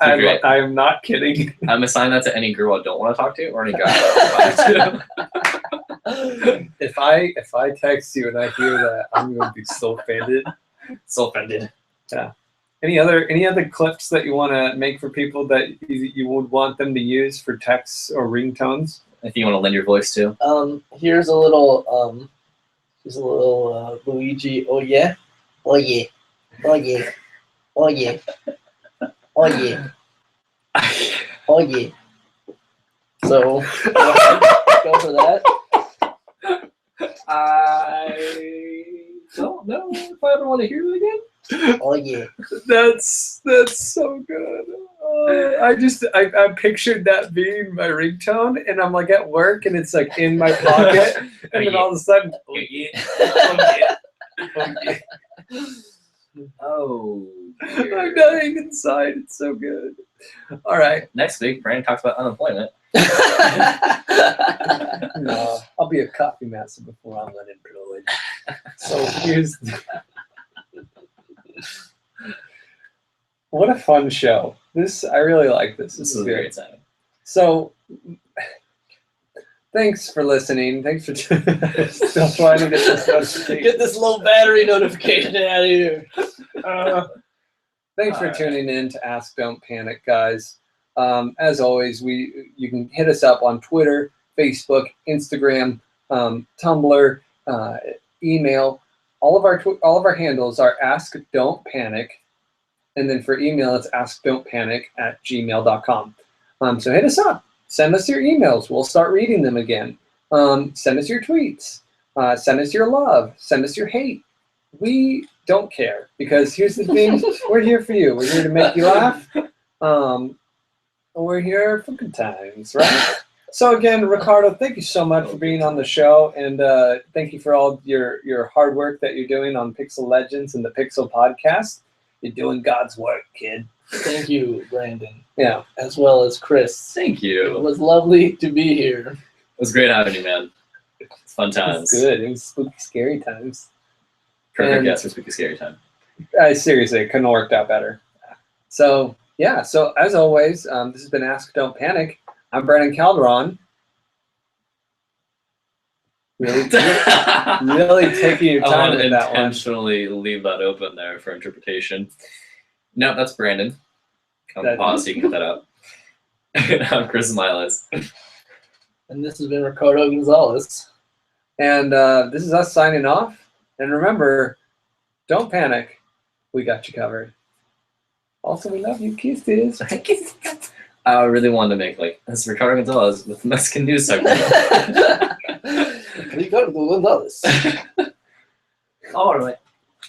Great. I am not kidding. I'm assigning that to any girl I don't want to talk to or any guy I don't want to. If I text you and I hear that, I'm going to be so offended. So offended. Any other clips that you want to make for people that you would want them to use for texts or ringtones? If you want to lend your voice to. Here's a little Luigi. Oh yeah. Oh yeah. Oh yeah. Oh yeah. Oh yeah. Oh yeah. So go for that. I don't know if I ever want to hear it again. Oh yeah. That's so good. I pictured that being my ringtone, and I'm like at work, and it's like in my pocket, and then all of a sudden, Oh yeah. Oh yeah. Oh yeah. Oh. I'm dying inside. It's so good. All right, Next week, Brandon talks about unemployment. no, I'll be a coffee master before I'm unemployed. So here's. What a fun show! I really like this. This is very exciting. So, thanks for listening. Thanks for still trying to get this notification. Get this low battery notification out of here. Thanks for tuning in to Ask Don't Panic, guys. As always, you can hit us up on Twitter, Facebook, Instagram, Tumblr, email. All of our handles are Ask Don't Panic, and then for email it's askdon'tpanic@gmail.com. So hit us up. Send us your emails. We'll start reading them again. Send us your tweets. Send us your love. Send us your hate. we don't care, because here's the thing: we're here for you. We're here to make you laugh. We're here for good times, right? So again, Ricardo, thank you so much for being on the show, and thank you for all your hard work that you're doing on Pixel Legends and the Pixel Podcast. You're doing God's work, kid. Thank you, Brandon. Yeah. As well as Chris. Thank It you. was lovely to be here. It was great having you, man. It's fun It times. was good. It was spooky, scary times. Perfect And- guess for Spooky Scary Time. Seriously, it couldn't have worked out better. So, yeah. So, as always, this has been Ask Don't Panic. I'm Brandon Calderon. Really taking your I time want to with that one. intentionally leave that open there for interpretation. No, that's Brandon. Come That- pause so you can cut that out. I'm Chris Miles. And this has been Ricardo Gonzalez. And this is us signing off. And remember, don't panic. We got you covered. Also, we love you. Kisses. I really wanted to make like this Ricardo Gonzalez with the Mexican news segment. Ricardo Gonzalez. All right.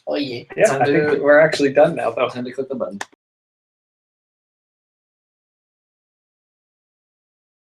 Oh, yeah. Yeah, Time I think to- we're actually done now, though. Time to click the button.